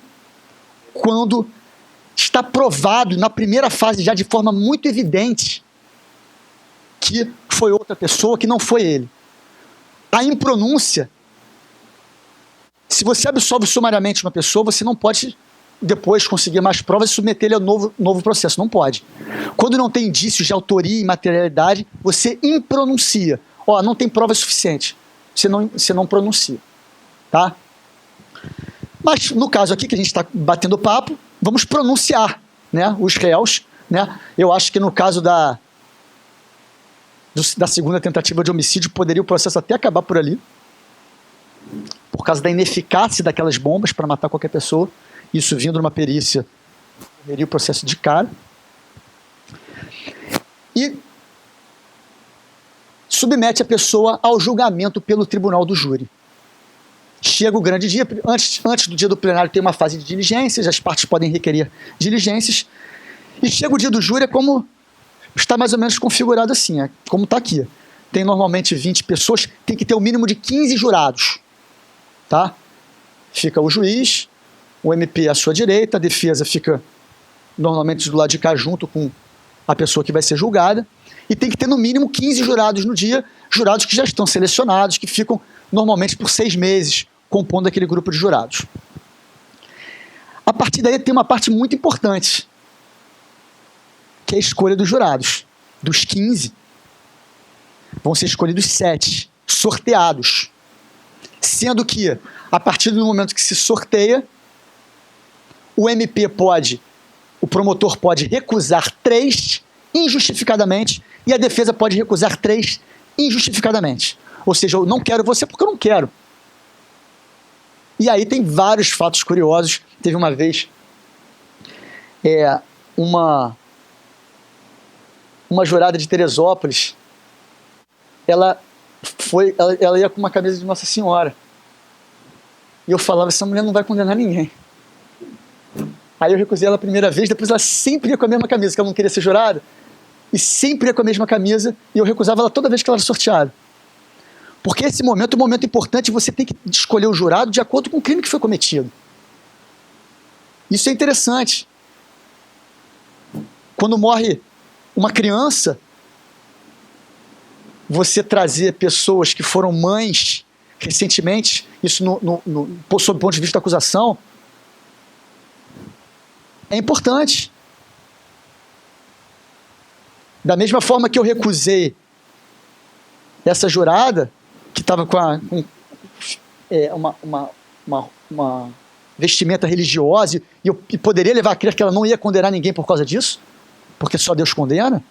quando está provado na primeira fase já de forma muito evidente que foi outra pessoa, que não foi ele. A impronúncia, se você absolve sumariamente uma pessoa, você não pode depois conseguir mais provas e submeter ele ao novo processo. Não pode. Quando não tem indícios de autoria e materialidade, você impronuncia. Não tem prova suficiente. Você não pronuncia. Tá? Mas no caso aqui que a gente está batendo papo, vamos pronunciar, né, os réus. Né? Eu acho que no caso da segunda tentativa de homicídio, poderia o processo até acabar por ali, por causa da ineficácia daquelas bombas para matar qualquer pessoa. Isso vindo numa perícia, teria o processo de cara. E submete a pessoa ao julgamento pelo tribunal do júri. Chega o grande dia, antes do dia do plenário tem uma fase de diligências, as partes podem requerer diligências, e chega o dia do júri, é como está mais ou menos configurado assim, como está aqui. Tem normalmente 20 pessoas, tem que ter o mínimo de 15 jurados. Tá? Fica o juiz, o MP à sua direita, a defesa fica normalmente do lado de cá junto com a pessoa que vai ser julgada, e tem que ter no mínimo 15 jurados no dia, jurados que já estão selecionados, que ficam normalmente por 6 meses, compondo aquele grupo de jurados. A partir daí tem uma parte muito importante, que é a escolha dos jurados. Dos 15, vão ser escolhidos 7, sorteados. Sendo que, a partir do momento que se sorteia, o MP o promotor pode recusar 3 injustificadamente e a defesa pode recusar 3 injustificadamente. Ou seja, eu não quero você porque eu não quero. E aí tem vários fatos curiosos. Teve uma vez uma jurada de Teresópolis, ela ia com uma camisa de Nossa Senhora. E eu falava, essa mulher não vai condenar ninguém. Aí eu recusei ela a primeira vez, depois ela sempre ia com a mesma camisa, que ela não queria ser jurada, e sempre ia com a mesma camisa, e eu recusava ela toda vez que ela era sorteada. Porque esse momento é um momento importante, você tem que escolher o jurado de acordo com o crime que foi cometido. Isso é interessante. Quando morre uma criança, você trazer pessoas que foram mães recentemente, isso sob o ponto de vista da acusação, é importante. Da mesma forma que eu recusei essa jurada, que estava com uma vestimenta religiosa, e poderia levar a crer que ela não ia condenar ninguém por causa disso, porque só Deus condena.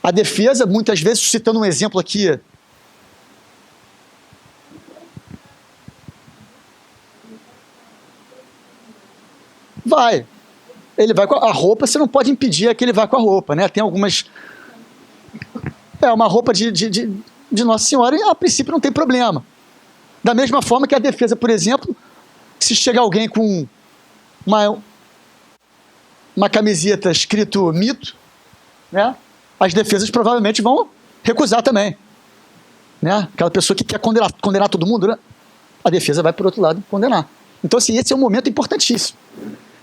A defesa, muitas vezes, citando um exemplo aqui, ele vai com a roupa, você não pode impedir que ele vá com a roupa, né? Tem algumas... uma roupa de Nossa Senhora, e a princípio não tem problema. Da mesma forma que a defesa, por exemplo, se chegar alguém com uma camiseta escrito mito, né? As defesas provavelmente vão recusar também. Né? Aquela pessoa que quer condenar todo mundo, né? A defesa vai, por outro lado, condenar. Então, assim, esse é um momento importantíssimo,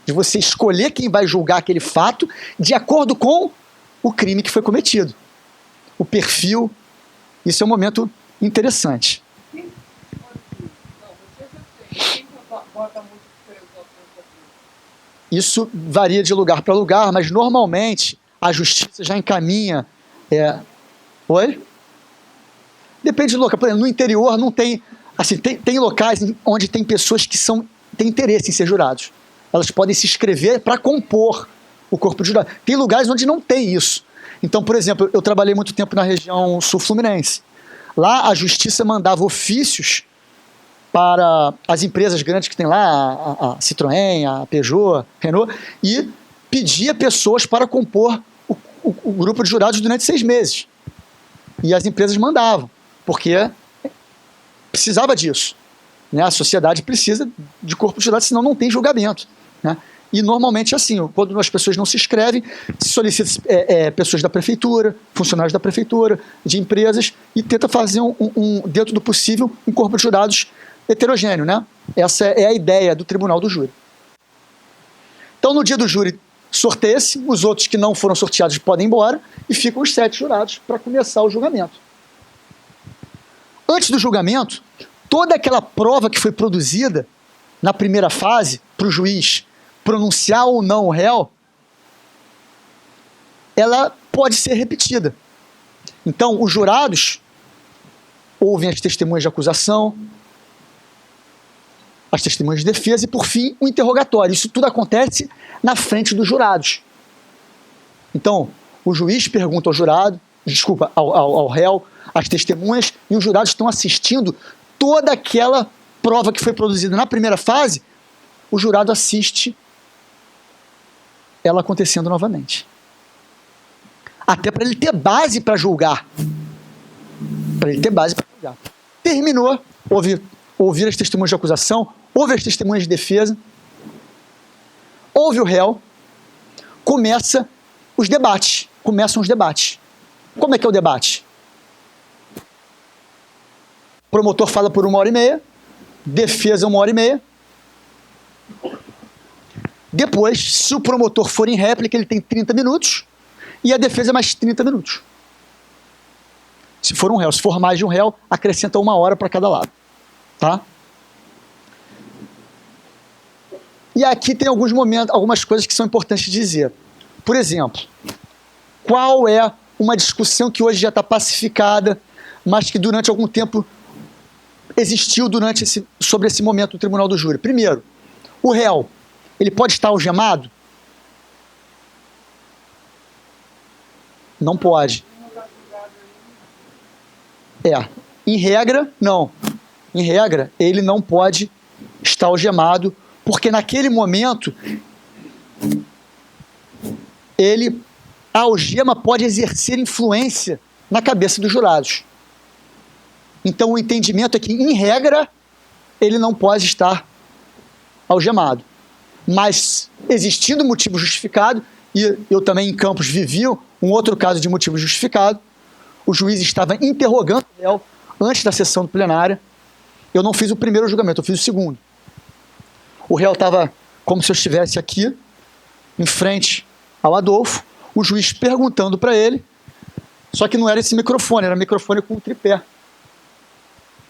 de você escolher quem vai julgar aquele fato de acordo com o crime que foi cometido. O perfil, isso é um momento interessante. Isso varia de lugar para lugar, mas normalmente a justiça já encaminha... Oi? Depende do local. Por exemplo, no interior não tem... Assim, tem locais onde tem pessoas que têm interesse em ser jurados. Elas podem se inscrever para compor o corpo de jurados. Tem lugares onde não tem isso. Então, por exemplo, eu trabalhei muito tempo na região sul-fluminense. Lá a justiça mandava ofícios para as empresas grandes que tem lá, a Citroën, a Peugeot, a Renault, e pedia pessoas para compor o grupo de jurados durante 6 meses. E as empresas mandavam, porque precisava disso. Né? A sociedade precisa de corpo de jurados, senão não tem julgamento. Né? E normalmente é assim, quando as pessoas não se inscrevem, se solicita pessoas da prefeitura, funcionários da prefeitura, de empresas, e tenta fazer, dentro do possível, um corpo de jurados heterogêneo. Né? Essa é a ideia do tribunal do júri. Então, no dia do júri, sorteia-se, os outros que não foram sorteados podem ir embora, e ficam os 7 jurados para começar o julgamento. Antes do julgamento, toda aquela prova que foi produzida na primeira fase, para o juiz pronunciar ou não o réu, ela pode ser repetida. Então, os jurados ouvem as testemunhas de acusação, as testemunhas de defesa e, por fim, o interrogatório. Isso tudo acontece na frente dos jurados. Então, o juiz pergunta ao réu, as testemunhas, e os jurados estão assistindo toda aquela prova que foi produzida na primeira fase, o jurado assiste ela acontecendo novamente. Até para ele ter base para julgar. terminou, ouvir as testemunhas de acusação, houve as testemunhas de defesa, houve o réu, começam os debates. Como é que é o debate? O promotor fala por 1h30, defesa 1h30. Depois, se o promotor for em réplica, ele tem 30 minutos e a defesa mais 30 minutos. Se for um réu, se for mais de um réu, acrescenta 1 hora para cada lado. Tá? E aqui tem algumas coisas que são importantes dizer. Por exemplo, qual é uma discussão que hoje já está pacificada, mas que durante algum tempo existiu sobre esse momento do tribunal do júri? Primeiro, o réu, ele pode estar algemado? Não pode. Em regra, não. Em regra, ele não pode estar algemado, porque naquele momento, a algema pode exercer influência na cabeça dos jurados. Então, o entendimento é que, em regra, ele não pode estar algemado. Mas, existindo motivo justificado, e eu também em Campos vivi um outro caso de motivo justificado, o juiz estava interrogando o réu antes da sessão plenária. Eu não fiz o primeiro julgamento, eu fiz o segundo. O réu estava como se eu estivesse aqui, em frente ao Adolfo, o juiz perguntando para ele, só que não era esse microfone, era microfone com um tripé.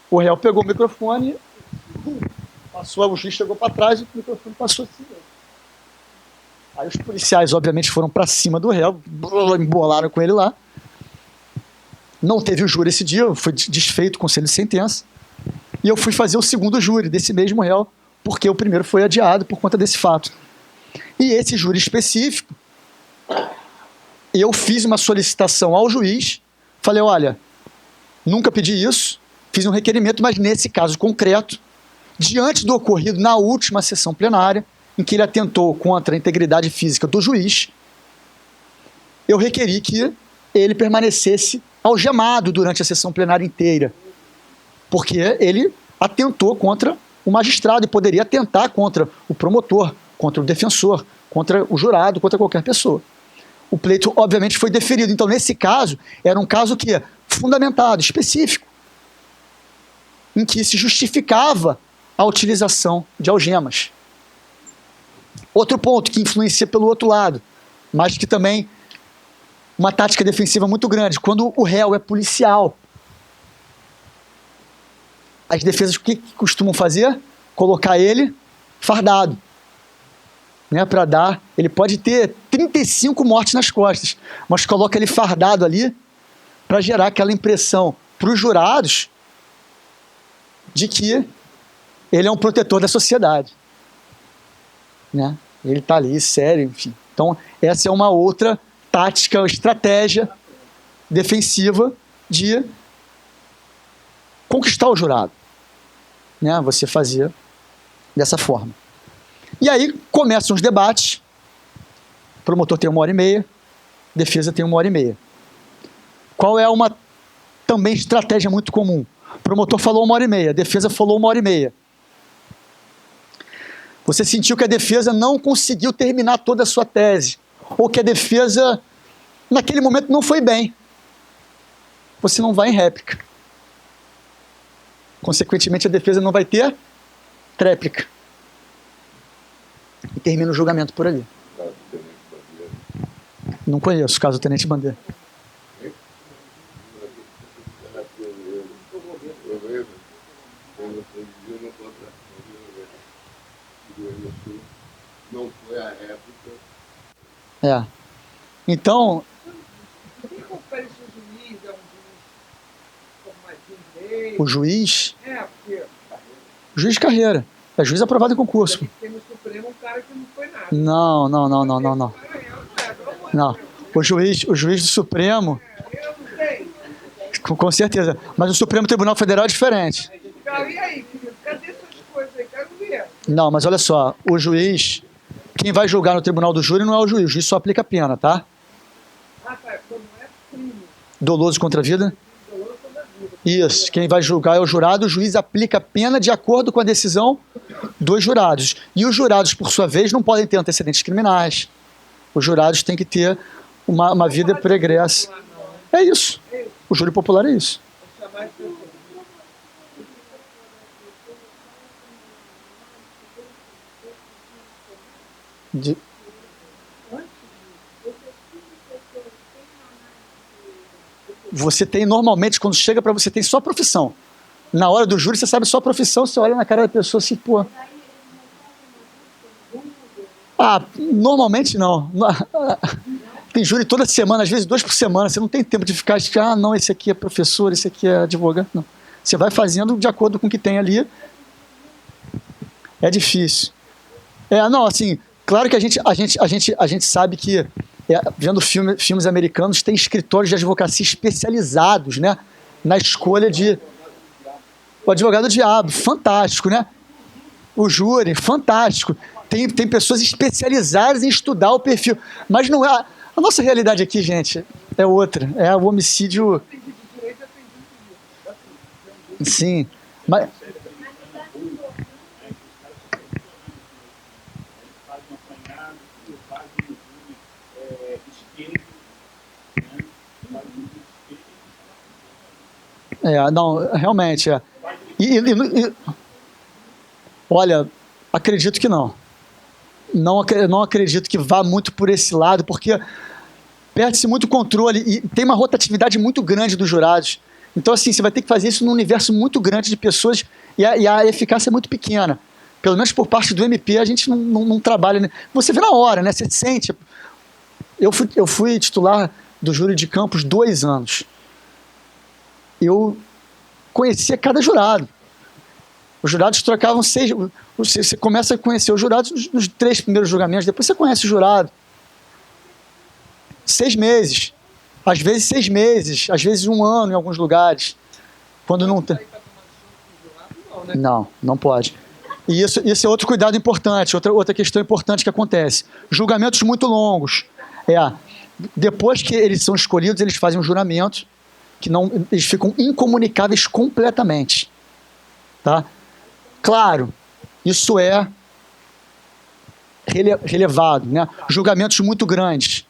O réu pegou o microfone, passou, o juiz chegou para trás e o microfone passou assim. Aí os policiais, obviamente, foram para cima do réu, embolaram com ele lá. Não teve o júri esse dia, foi desfeito o conselho de sentença. E eu fui fazer o segundo júri desse mesmo réu, porque o primeiro foi adiado por conta desse fato. E esse júri específico, eu fiz uma solicitação ao juiz, falei, olha, nunca pedi isso, fiz um requerimento, mas nesse caso concreto, diante do ocorrido na última sessão plenária, em que ele atentou contra a integridade física do juiz, eu requeri que ele permanecesse algemado durante a sessão plenária inteira, porque ele atentou contra o magistrado e poderia atentar contra o promotor, contra o defensor, contra o jurado, contra qualquer pessoa. O pleito, obviamente, foi deferido. Então, nesse caso, era um caso que é fundamentado, específico, em que se justificava a utilização de algemas. Outro ponto que influencia pelo outro lado, mas que também uma tática defensiva muito grande, quando o réu é policial. As defesas, o que costumam fazer? Colocar ele fardado. Né, para dar, ele pode ter 35 mortes nas costas, mas coloca ele fardado ali para gerar aquela impressão para os jurados de que ele é um protetor da sociedade. Né? Ele está ali, sério, enfim. Então, essa é uma outra tática, estratégia defensiva de conquistar o jurado. Né? Você fazer dessa forma. E aí começam os debates. O promotor tem 1h30, defesa tem 1h30. Qual é uma também estratégia muito comum? O promotor falou 1h30, a defesa falou 1h30. Você sentiu que a defesa não conseguiu terminar toda a sua tese, ou que a defesa, naquele momento, não foi bem. Você não vai em réplica. Consequentemente, a defesa não vai ter tréplica. E termina o julgamento por ali. Não conheço o caso do Tenente Bandeira. Não foi a época. É. Então, Quem confere se o juiz é um juiz formadinho dele? o juiz, Porque juiz de carreira, é juiz aprovado em concurso. tem no Supremo um cara que não foi nada. Não. Não. Não. O juiz do Supremo, Eu não sei. com certeza. Mas o Supremo Tribunal Federal é diferente. Cara, e aí, querido? Cadê essas coisas aí? Quero ver. Não, mas olha só, o juiz, quem vai julgar no tribunal do júri não é o juiz só aplica a pena, tá? Ah, tá. Quando não é crime, Doloso contra a vida? doloroso toda a vida. Isso, quem vai julgar é o jurado, o juiz aplica a pena de acordo com a decisão dos jurados. E os jurados, por sua vez, não podem ter antecedentes criminais. Os jurados têm que ter uma vida pregressa. É isso. O júri popular é isso. De- Você tem, normalmente, quando chega para você, tem só profissão. Na hora do júri, você sabe só a profissão, você olha na cara da pessoa assim, pô. Ah, normalmente não. Tem júri toda semana, às vezes 2 por semana. Você não tem tempo de ficar, ah, não, esse aqui é professor, esse aqui é advogado. Não. Você vai fazendo de acordo com o que tem ali. É difícil. Não, assim, claro que a gente sabe que, vendo filmes americanos, tem escritórios de advocacia especializados, né, na escolha de... O advogado do diabo, fantástico, né? O júri, fantástico. Tem pessoas especializadas em estudar o perfil. Mas não é... A nossa realidade aqui, gente, é outra. É o homicídio... Sim. Mas... Não, realmente, olha, acredito que não. Não acredito que vá muito por esse lado, porque perde-se muito controle e tem uma rotatividade muito grande dos jurados. Então, assim, você vai ter que fazer isso num universo muito grande de pessoas e a eficácia é muito pequena. Pelo menos por parte do MP, a gente não trabalha... Né? Você vê na hora, né? Você sente... Eu fui titular do júri de Campos 2 anos. Eu conhecia cada jurado. Os jurados trocavam 6... Você começa a conhecer os jurados nos 3 primeiros julgamentos, depois você conhece o jurado. 6 meses. Às vezes 6 meses, às vezes 1 ano em alguns lugares. Quando não tem... Não pode. E isso é outro cuidado importante, outra questão importante que acontece. Julgamentos muito longos. Depois que eles são escolhidos, eles fazem um juramento, que eles ficam incomunicáveis completamente. Tá? Claro, isso é relevado, né? Julgamentos muito grandes.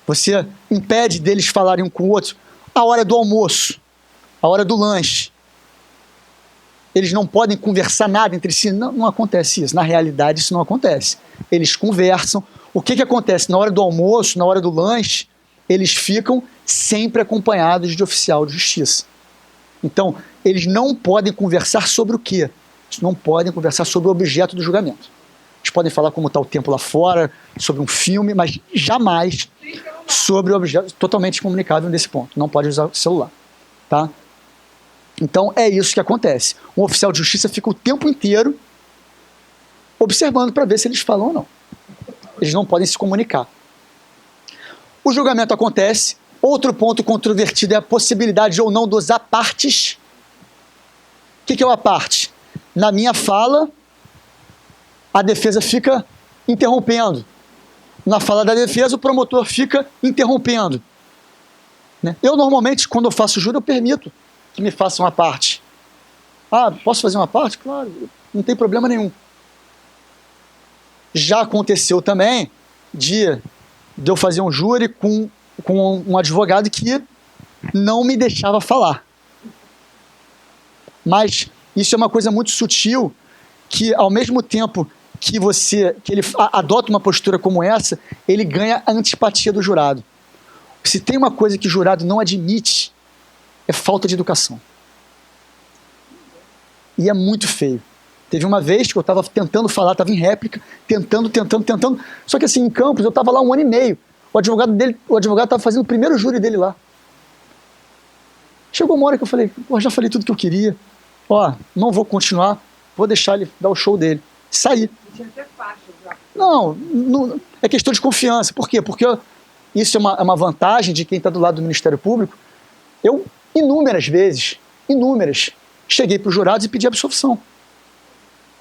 Você impede deles falarem um com o outro a hora do almoço, a hora do lanche. Eles não podem conversar nada entre si. Não acontece isso. Na realidade, isso não acontece. Eles conversam. O que acontece? Na hora do almoço, na hora do lanche, eles ficam sempre acompanhados de oficial de justiça. Então, eles não podem conversar sobre o quê? Eles não podem conversar sobre o objeto do julgamento. Eles podem falar como está o tempo lá fora, sobre um filme, mas jamais sobre o objeto, totalmente comunicável nesse ponto. Não pode usar o celular. Tá? Então, é isso que acontece. Um oficial de justiça fica o tempo inteiro observando para ver se eles falam ou não. Eles não podem se comunicar. O julgamento acontece. Outro ponto controvertido é a possibilidade ou não dos apartes. O que é o aparte? Na minha fala, a defesa fica interrompendo. Na fala da defesa, o promotor fica interrompendo. Né? Eu, normalmente, quando eu faço júri, eu permito que me façam uma parte. Ah, posso fazer uma parte? Claro, não tem problema nenhum. Já aconteceu também de eu fazer um júri com um advogado que não me deixava falar. Mas isso é uma coisa muito sutil, que ao mesmo tempo que ele adota uma postura como essa, ele ganha a antipatia do jurado. Se tem uma coisa que o jurado não admite, é falta de educação. E é muito feio. Teve uma vez que eu estava tentando falar, estava em réplica, tentando. Só que assim, em Campos, eu estava lá 1 ano e meio. O advogado estava fazendo o primeiro júri dele lá. Chegou uma hora que eu falei, já falei tudo que eu queria. Não vou continuar, vou deixar ele dar o show dele. Saí. Tinha até faixa já. Não, é questão de confiança. Por quê? Porque isso é uma vantagem de quem está do lado do Ministério Público. Eu, inúmeras vezes, cheguei para os jurados e pedi absolvição.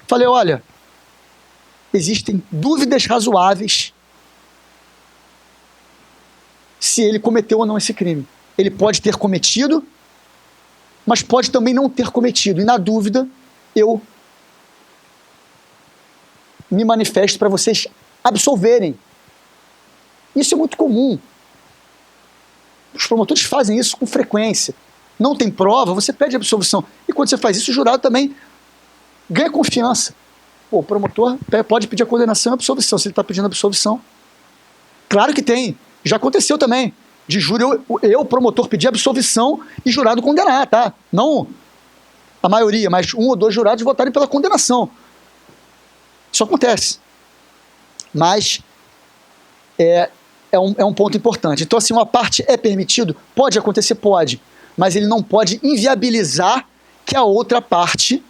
Falei, olha, existem dúvidas razoáveis se ele cometeu ou não esse crime. Ele pode ter cometido, mas pode também não ter cometido. E na dúvida, eu me manifesto para vocês absolverem. Isso é muito comum. Os promotores fazem isso com frequência. Não tem prova, você pede absolvição. E quando você faz isso, o jurado também ganha confiança. Pô, o promotor pode pedir a condenação e a absolvição, se ele está pedindo absolvição. Claro que tem. Já aconteceu também. De júri, eu promotor, pedir absolvição e jurado condenar, tá? Não a maioria, mas 1 ou 2 jurados votarem pela condenação. Isso acontece. Mas é um ponto importante. Então, assim, uma parte é permitido? Pode acontecer? Pode. Mas ele não pode inviabilizar que a outra parte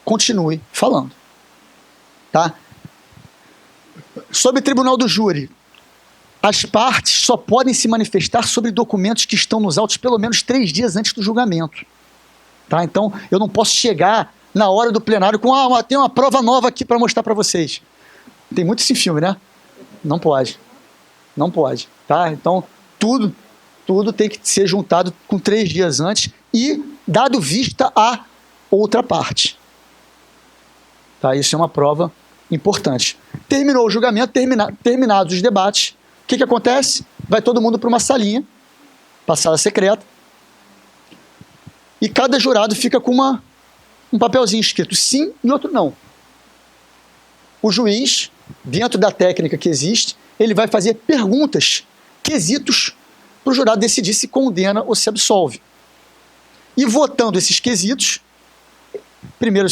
continue falando. Tá? Sobre tribunal do júri, as partes só podem se manifestar sobre documentos que estão nos autos pelo menos 3 dias antes do julgamento. Tá? Então, eu não posso chegar na hora do plenário com tem uma prova nova aqui para mostrar para vocês. Tem muito esse filme, né? Não pode. Não pode. Tá? Então, tudo tem que ser juntado com 3 dias antes e dado vista à outra parte. Tá? Isso é uma prova importante. Terminou o julgamento, terminados os debates, o que acontece? Vai todo mundo para uma salinha, para a sala secreta, e cada jurado fica com um papelzinho escrito sim e outro não. O juiz, dentro da técnica que existe, ele vai fazer perguntas, quesitos, para o jurado decidir se condena ou se absolve. E votando esses quesitos, primeiro,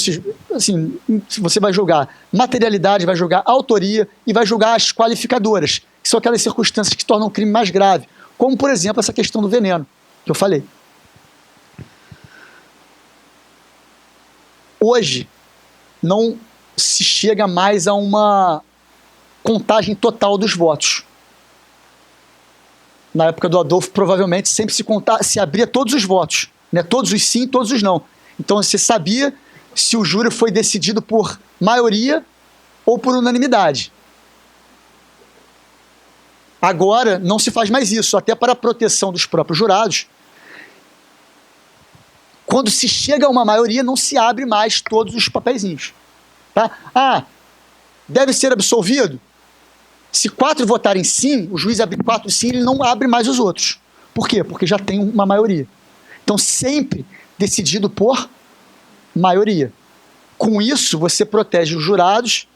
assim, você vai julgar materialidade, vai julgar autoria e vai julgar as qualificadoras, que são aquelas circunstâncias que tornam o crime mais grave, como, por exemplo, essa questão do veneno, que eu falei. Hoje, não se chega mais a uma contagem total dos votos. Na época do Adolfo, provavelmente, sempre se abria todos os votos, né? Todos os sim, todos os não. Então, você sabia se o júri foi decidido por maioria ou por unanimidade. Agora, não se faz mais isso, até para a proteção dos próprios jurados. Quando se chega a uma maioria, não se abre mais todos os papeizinhos. Tá? Deve ser absolvido? Se 4 votarem sim, o juiz abre 4 sim, ele não abre mais os outros. Por quê? Porque já tem uma maioria. Então, sempre decidido por maioria. Com isso, você protege os jurados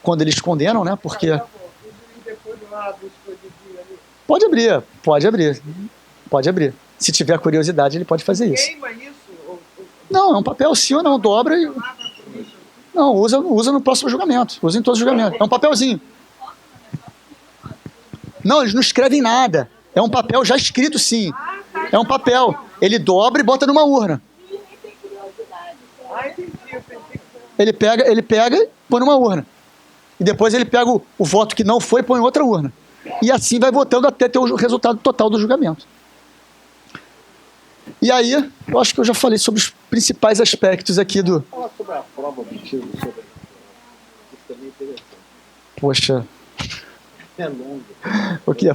quando eles condenam, né? Porque... Pode abrir. Se tiver curiosidade, ele pode fazer isso. Queima isso? Não, é um papel sim ou não, dobra e... Não, usa no próximo julgamento. Usa em todos os julgamentos. É um papelzinho. Não, eles não escrevem nada. É um papel já escrito, sim. É um papel. Ele dobra e bota numa urna. Ele pega e põe numa urna. E depois ele pega o voto que não foi e põe em outra urna. E assim vai votando até ter o resultado total do julgamento. E aí, eu acho que eu já falei sobre os principais aspectos aqui do... Fala sobre a prova obtida sobre isso também é interessante. Poxa. É longo. O que é?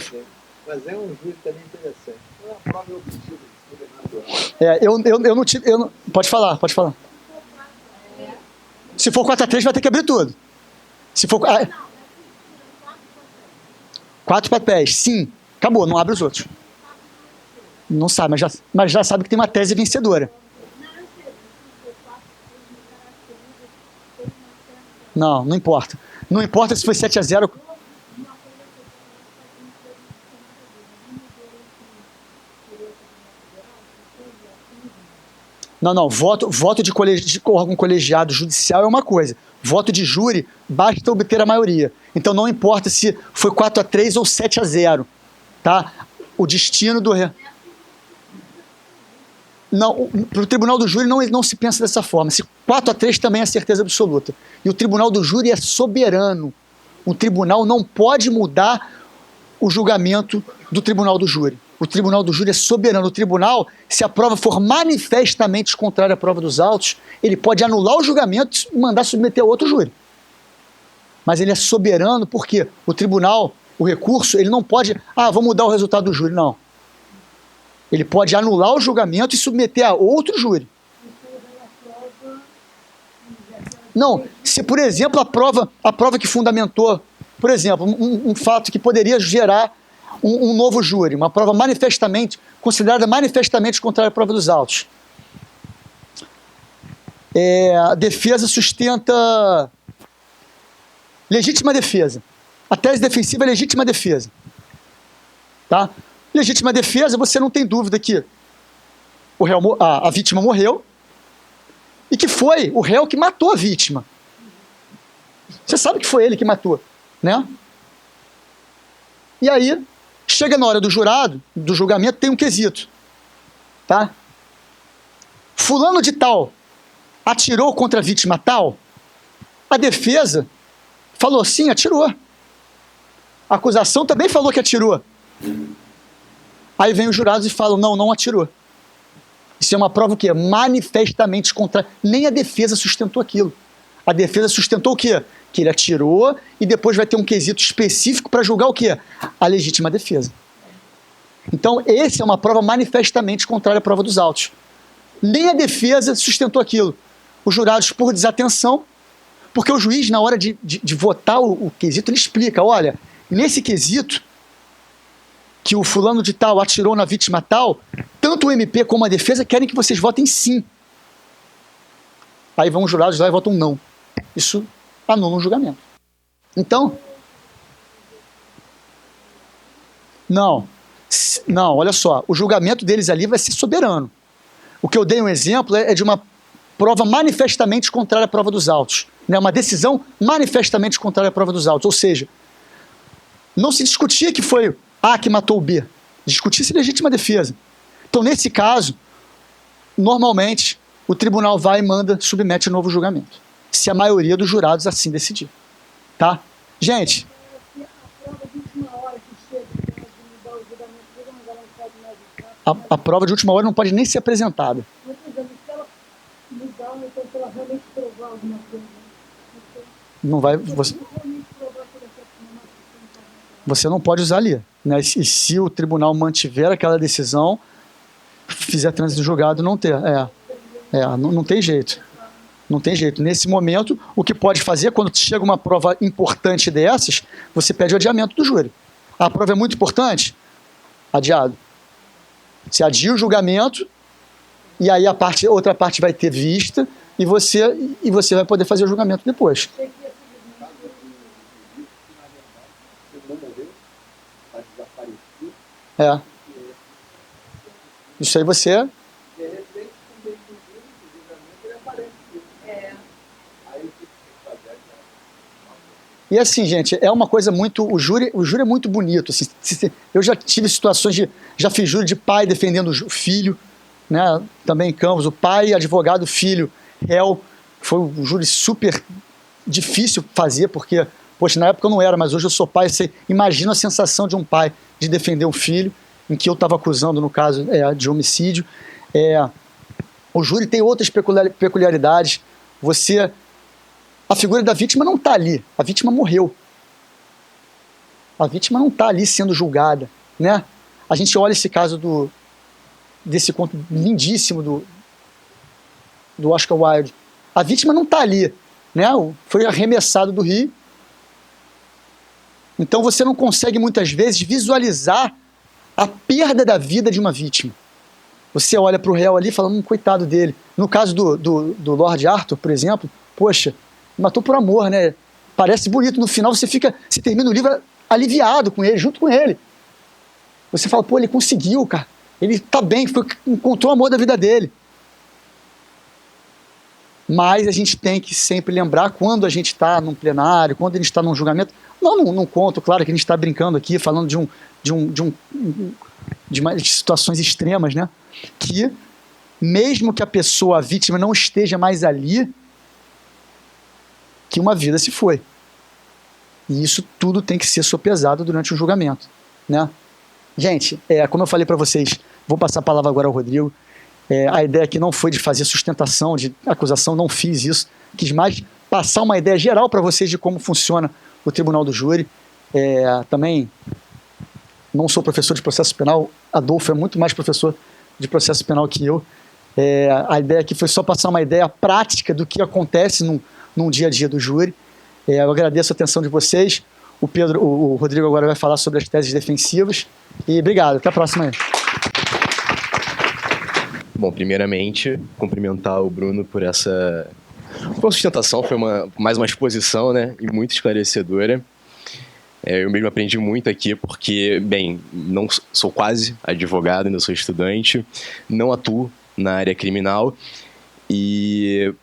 Mas é um júri também interessante. Qual é a prova obtida? Eu não tive... Pode falar. Se for 4-3, vai ter que abrir tudo. Se for... 4 papéis, sim. Acabou, não abre os outros. Não sabe, mas já sabe que tem uma tese vencedora. Não importa. Não importa se foi 7-0. Não. Voto de órgão colegiado judicial é uma coisa. Voto de júri, basta obter a maioria. Então não importa se foi 4-3 ou 7-0. Tá? O destino do... Não, para o tribunal do júri não se pensa dessa forma. Se 4-3 também é certeza absoluta. E o tribunal do júri é soberano. O tribunal não pode mudar o julgamento do tribunal do júri. O tribunal do júri é soberano. O tribunal, se a prova for manifestamente contrária à prova dos autos, ele pode anular o julgamento e mandar submeter a outro júri. Mas ele é soberano porque o tribunal, o recurso, ele não pode... vou mudar o resultado do júri. Não. Ele pode anular o julgamento e submeter a outro júri. Não, se, por exemplo, a prova que fundamentou, por exemplo, um fato que poderia gerar um novo júri, uma prova considerada manifestamente contrária à prova dos autos. A defesa sustenta legítima defesa. A tese defensiva é legítima defesa. Tá? Legítima defesa, você não tem dúvida que a vítima morreu e que foi o réu que matou a vítima. Você sabe que foi ele que matou, né? E aí, chega na hora do julgamento, tem um quesito. Tá? Fulano de tal atirou contra a vítima tal? A defesa falou sim, atirou. A acusação também falou que atirou. Aí vem os jurados e falam, não atirou. Isso é uma prova o quê? Manifestamente contrária. Nem a defesa sustentou aquilo. A defesa sustentou o quê? Que ele atirou e depois vai ter um quesito específico para julgar o quê? A legítima defesa. Então, essa é uma prova manifestamente contrária à prova dos autos. Nem a defesa sustentou aquilo. Os jurados, por desatenção, porque o juiz, na hora de votar o quesito, ele explica, olha, nesse quesito, que o fulano de tal atirou na vítima tal, tanto o MP como a defesa querem que vocês votem sim. Aí vão os jurados lá e votam não. Isso anula um julgamento. Então, não, olha só, o julgamento deles ali vai ser soberano. O que eu dei um exemplo é de uma prova manifestamente contrária à prova dos autos. Né? Uma decisão manifestamente contrária à prova dos autos. Ou seja, não se discutia que foi A que matou o B. Discutia-se legítima defesa. Então, nesse caso, normalmente, o tribunal vai e submete novo julgamento. Se a maioria dos jurados assim decidir. Tá? Gente. A prova de última hora não pode nem ser apresentada. Não vai. Você não pode usar ali. Né? E se o tribunal mantiver aquela decisão, fizer trânsito julgado, não ter. Não tem jeito. Não tem jeito. Nesse momento, o que pode fazer, quando chega uma prova importante dessas, você pede o adiamento do júri. A prova é muito importante? Adiado. Você adia o julgamento, e aí outra parte vai ter vista, e você vai poder fazer o julgamento depois. Isso aí você... E assim, gente, é uma coisa muito... O júri é muito bonito. Assim, eu já tive situações já fiz júri de pai defendendo o filho, né? Também em Campos, o pai, advogado, filho, réu. Foi um júri super difícil fazer, porque, poxa, na época eu não era, mas hoje eu sou pai. Você imagina a sensação de um pai de defender um filho, em que eu estava acusando, no caso, de homicídio. O júri tem outras peculiaridades. A figura da vítima não está ali. A vítima morreu. A vítima não está ali sendo julgada, né? A gente olha esse caso desse conto lindíssimo do Oscar Wilde. A vítima não está ali, né? Foi arremessado do rio. Então você não consegue muitas vezes visualizar a perda da vida de uma vítima. Você olha para o réu ali e fala, coitado dele. No caso do Lord Arthur, por exemplo, poxa, matou por amor, né? Parece bonito. No final você termina o livro aliviado com ele, junto com ele. Você fala, pô, ele conseguiu, cara. Ele tá bem, encontrou o amor da vida dele. Mas a gente tem que sempre lembrar, quando a gente está num plenário, quando a gente está num julgamento, não conto, claro que a gente está brincando aqui, falando de situações extremas, né? Que mesmo que a vítima não esteja mais ali, que uma vida se foi. E isso tudo tem que ser sopesado durante o julgamento, né? Gente, como eu falei para vocês, vou passar a palavra agora ao Rodrigo. A ideia aqui não foi de fazer sustentação de acusação, não fiz isso. Quis mais passar uma ideia geral para vocês de como funciona o tribunal do júri. Também não sou professor de processo penal, Adolfo é muito mais professor de processo penal que eu. A ideia aqui foi só passar uma ideia prática do que acontece num dia a dia do júri. Eu agradeço a atenção de vocês. O Rodrigo agora vai falar sobre as teses defensivas. E obrigado, até a próxima aí. Bom, primeiramente, cumprimentar o Bruno por essa sustentação. Foi mais uma exposição, né, e muito esclarecedora. Eu mesmo aprendi muito aqui porque, bem, não sou quase advogado, ainda sou estudante, não atuo na área criminal e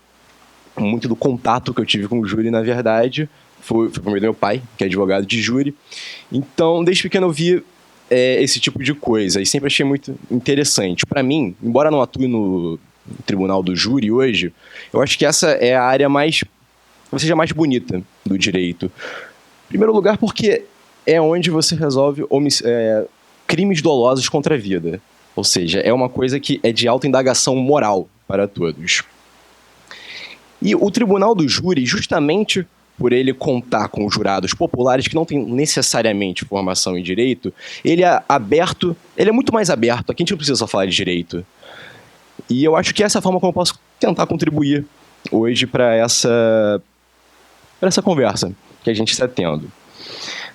muito do contato que eu tive com o júri, na verdade, foi por meio do meu pai, que é advogado de júri. Então, desde pequeno eu vi esse tipo de coisa e sempre achei muito interessante. Para mim, embora não atue no tribunal do júri hoje, eu acho que essa é a área mais bonita do direito. Em primeiro lugar, porque é onde você resolve crimes dolosos contra a vida. Ou seja, é uma coisa que é de alta indagação moral para todos. E o tribunal do júri, justamente por ele contar com jurados populares que não têm necessariamente formação em direito, ele é muito mais aberto. Aqui a gente não precisa só falar de direito. E eu acho que essa é a forma como eu posso tentar contribuir hoje para essa conversa que a gente está tendo.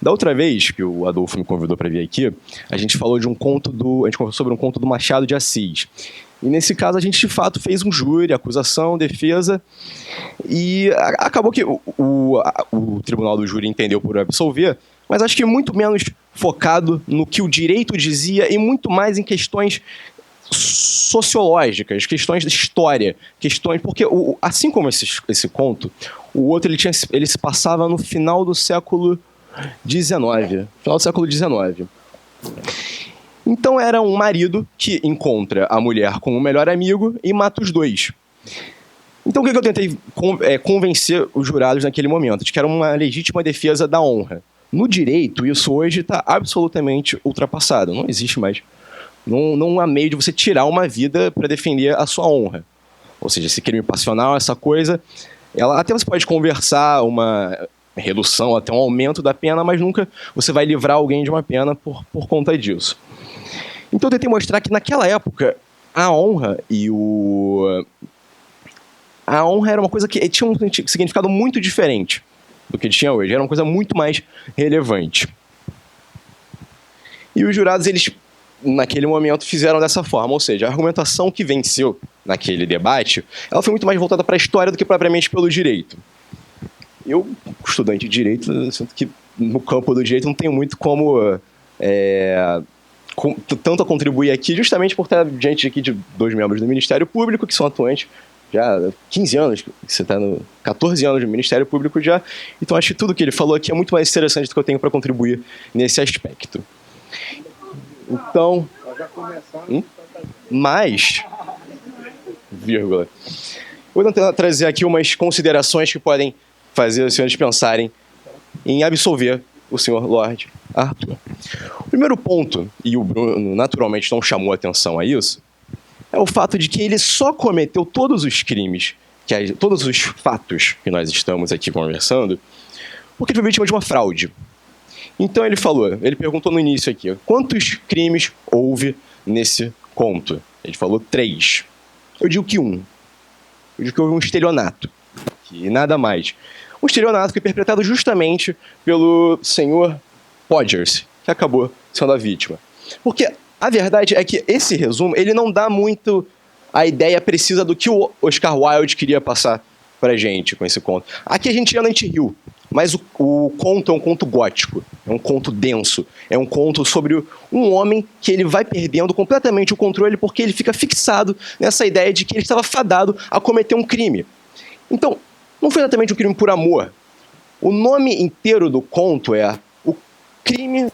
Da outra vez que o Adolfo me convidou para vir aqui, a gente falou de conversou sobre um conto do Machado de Assis. E nesse caso a gente de fato fez um júri, acusação, defesa, e acabou que o tribunal do júri entendeu por absolver, mas acho que muito menos focado no que o direito dizia e muito mais em questões sociológicas, questões de história, porque assim como esse conto, o outro ele se passava no final do século XIX. Então era um marido que encontra a mulher com o melhor amigo e mata os dois. Então o que eu tentei convencer os jurados naquele momento? De que era uma legítima defesa da honra. No direito, isso hoje está absolutamente ultrapassado. Não existe mais. Não há meio de você tirar uma vida para defender a sua honra. Ou seja, esse crime passional, essa coisa, até você pode conversar uma redução, até um aumento da pena, mas nunca você vai livrar alguém de uma pena por conta disso. Então eu tentei mostrar que naquela época a honra era uma coisa que tinha um significado muito diferente do que tinha hoje. Era uma coisa muito mais relevante. E os jurados, eles, naquele momento, fizeram dessa forma. Ou seja, a argumentação que venceu naquele debate, ela foi muito mais voltada para a história do que propriamente pelo direito. Eu, estudante de direito, sinto que no campo do direito não tenho muito como tanto a contribuir aqui, justamente por estar diante aqui de 2 membros do Ministério Público, que são atuantes já há 15 anos, você está no 14 anos no Ministério Público já, então acho que tudo que ele falou aqui é muito mais interessante do que eu tenho para contribuir nesse aspecto. Então, vou tentar trazer aqui umas considerações que podem fazer os senhores pensarem em absolver o senhor Lorde Arthur. O primeiro ponto, e o Bruno naturalmente não chamou atenção a isso, é o fato de que ele só cometeu todos os crimes, todos os fatos que nós estamos aqui conversando, porque ele foi vítima de uma fraude. Então ele perguntou no início aqui, quantos crimes houve nesse conto? Ele falou 3. Eu digo que 1. Eu digo que houve um estelionato, e nada mais. Um estelionato que foi perpetrado justamente pelo senhor Podgers, que acabou sendo a vítima. Porque a verdade é que esse resumo, ele não dá muito a ideia precisa do que o Oscar Wilde queria passar pra gente com esse conto. Aqui a gente riu, mas o conto é um conto gótico, é um conto denso, é um conto sobre um homem que ele vai perdendo completamente o controle porque ele fica fixado nessa ideia de que ele estava fadado a cometer um crime. Então, não foi exatamente um crime por amor. O nome inteiro do conto é O Crime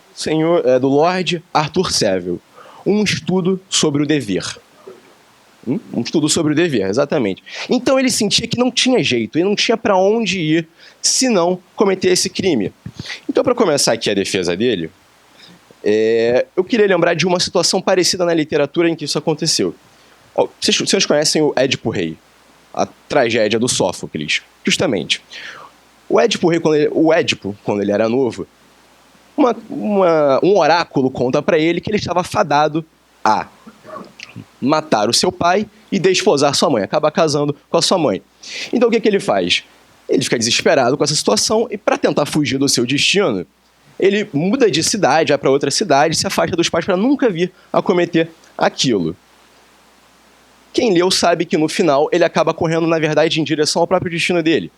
do Lorde Arthur Savile. Um estudo sobre o dever. Um estudo sobre o dever, exatamente. Então ele sentia que não tinha jeito, ele não tinha para onde ir se não cometer esse crime. Então, para começar aqui a defesa dele, eu queria lembrar de uma situação parecida na literatura em que isso aconteceu. Vocês conhecem o Édipo Rei? A tragédia do Sófocles, justamente. O Édipo Rei, quando ele era novo, um oráculo conta para ele que ele estava fadado a matar o seu pai e desposar sua mãe, acabar casando com a sua mãe. Então o que ele faz? Ele fica desesperado com essa situação e, para tentar fugir do seu destino, ele muda de cidade, vai para outra cidade, se afasta dos pais para nunca vir a cometer aquilo. Quem leu sabe que no final ele acaba correndo, na verdade, em direção ao próprio destino dele.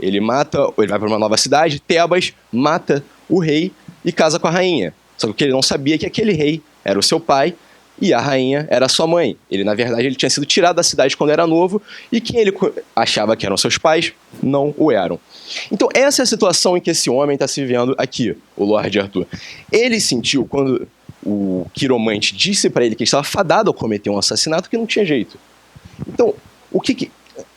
Ele vai para uma nova cidade, Tebas, mata o rei e casa com a rainha. Só que ele não sabia que aquele rei era o seu pai e a rainha era a sua mãe. Ele, na verdade, ele tinha sido tirado da cidade quando era novo e quem ele achava que eram seus pais não o eram. Então essa é a situação em que esse homem está se vendo aqui, o Lord Arthur. Ele sentiu, quando o quiromante disse para ele que ele estava fadado a cometer um assassinato, que não tinha jeito. Então,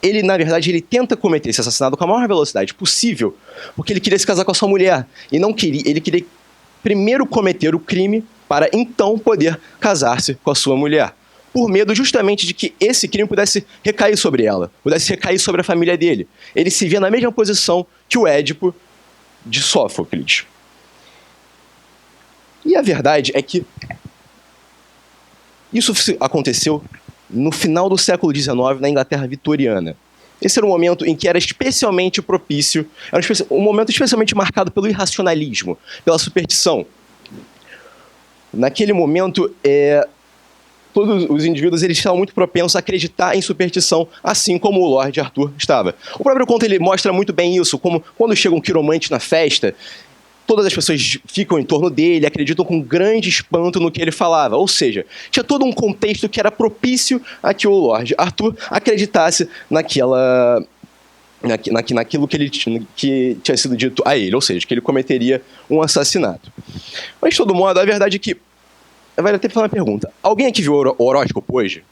ele, na verdade, ele tenta cometer esse assassinato com a maior velocidade possível, porque ele queria se casar com a sua mulher. E ele queria primeiro cometer o crime para então poder casar-se com a sua mulher. Por medo justamente de que esse crime pudesse recair sobre ela, pudesse recair sobre a família dele. Ele se via na mesma posição que o Édipo de Sófocles. E a verdade é que isso aconteceu no final do século XIX, na Inglaterra vitoriana. Esse era um momento em que era especialmente propício, era um momento especialmente marcado pelo irracionalismo, pela superstição. Naquele momento, todos os indivíduos eles estavam muito propensos a acreditar em superstição, assim como o Lord Arthur estava. O próprio conto ele mostra muito bem isso, como quando chega um quiromante na festa, todas as pessoas ficam em torno dele, acreditam com grande espanto no que ele falava. Ou seja, tinha todo um contexto que era propício a que o Lord Arthur acreditasse naquilo que tinha sido dito a ele, ou seja, que ele cometeria um assassinato. Mas, de todo modo, a verdade é que... Vai até fazer uma pergunta. Alguém aqui viu o horóscopo hoje?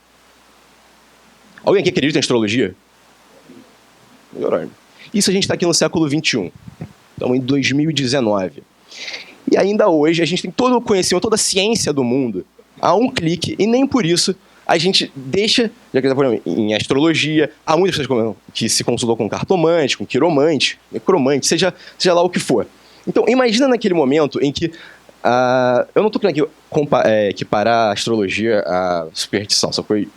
Alguém aqui acredita em astrologia? Isso a gente está aqui no século XXI. Estamos em 2019. E ainda hoje a gente tem todo o conhecimento, toda a ciência do mundo a um clique, e nem por isso a gente deixa, já que em astrologia, há muitas pessoas que se consultam com cartomante, com quiromante, necromante, seja lá o que for. Então, imagina naquele momento em que eu não estou querendo aqui equiparar a astrologia à superstição, só foi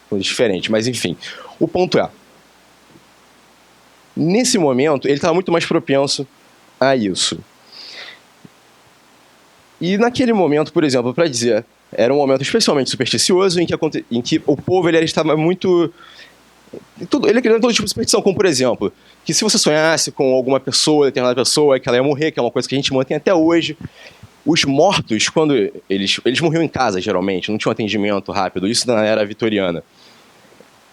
coisa diferente, mas enfim. O ponto é, nesse momento, ele estava muito mais propenso a isso. E naquele momento, por exemplo, para dizer, era um momento especialmente supersticioso em que o povo ele estava muito... Ele acreditava em todo tipo de superstição, como por exemplo, que se você sonhasse com alguma pessoa, determinada pessoa, que ela ia morrer, que é uma coisa que a gente mantém até hoje. Os mortos, quando eles morriam em casa, geralmente, não tinha um atendimento rápido, isso na era vitoriana.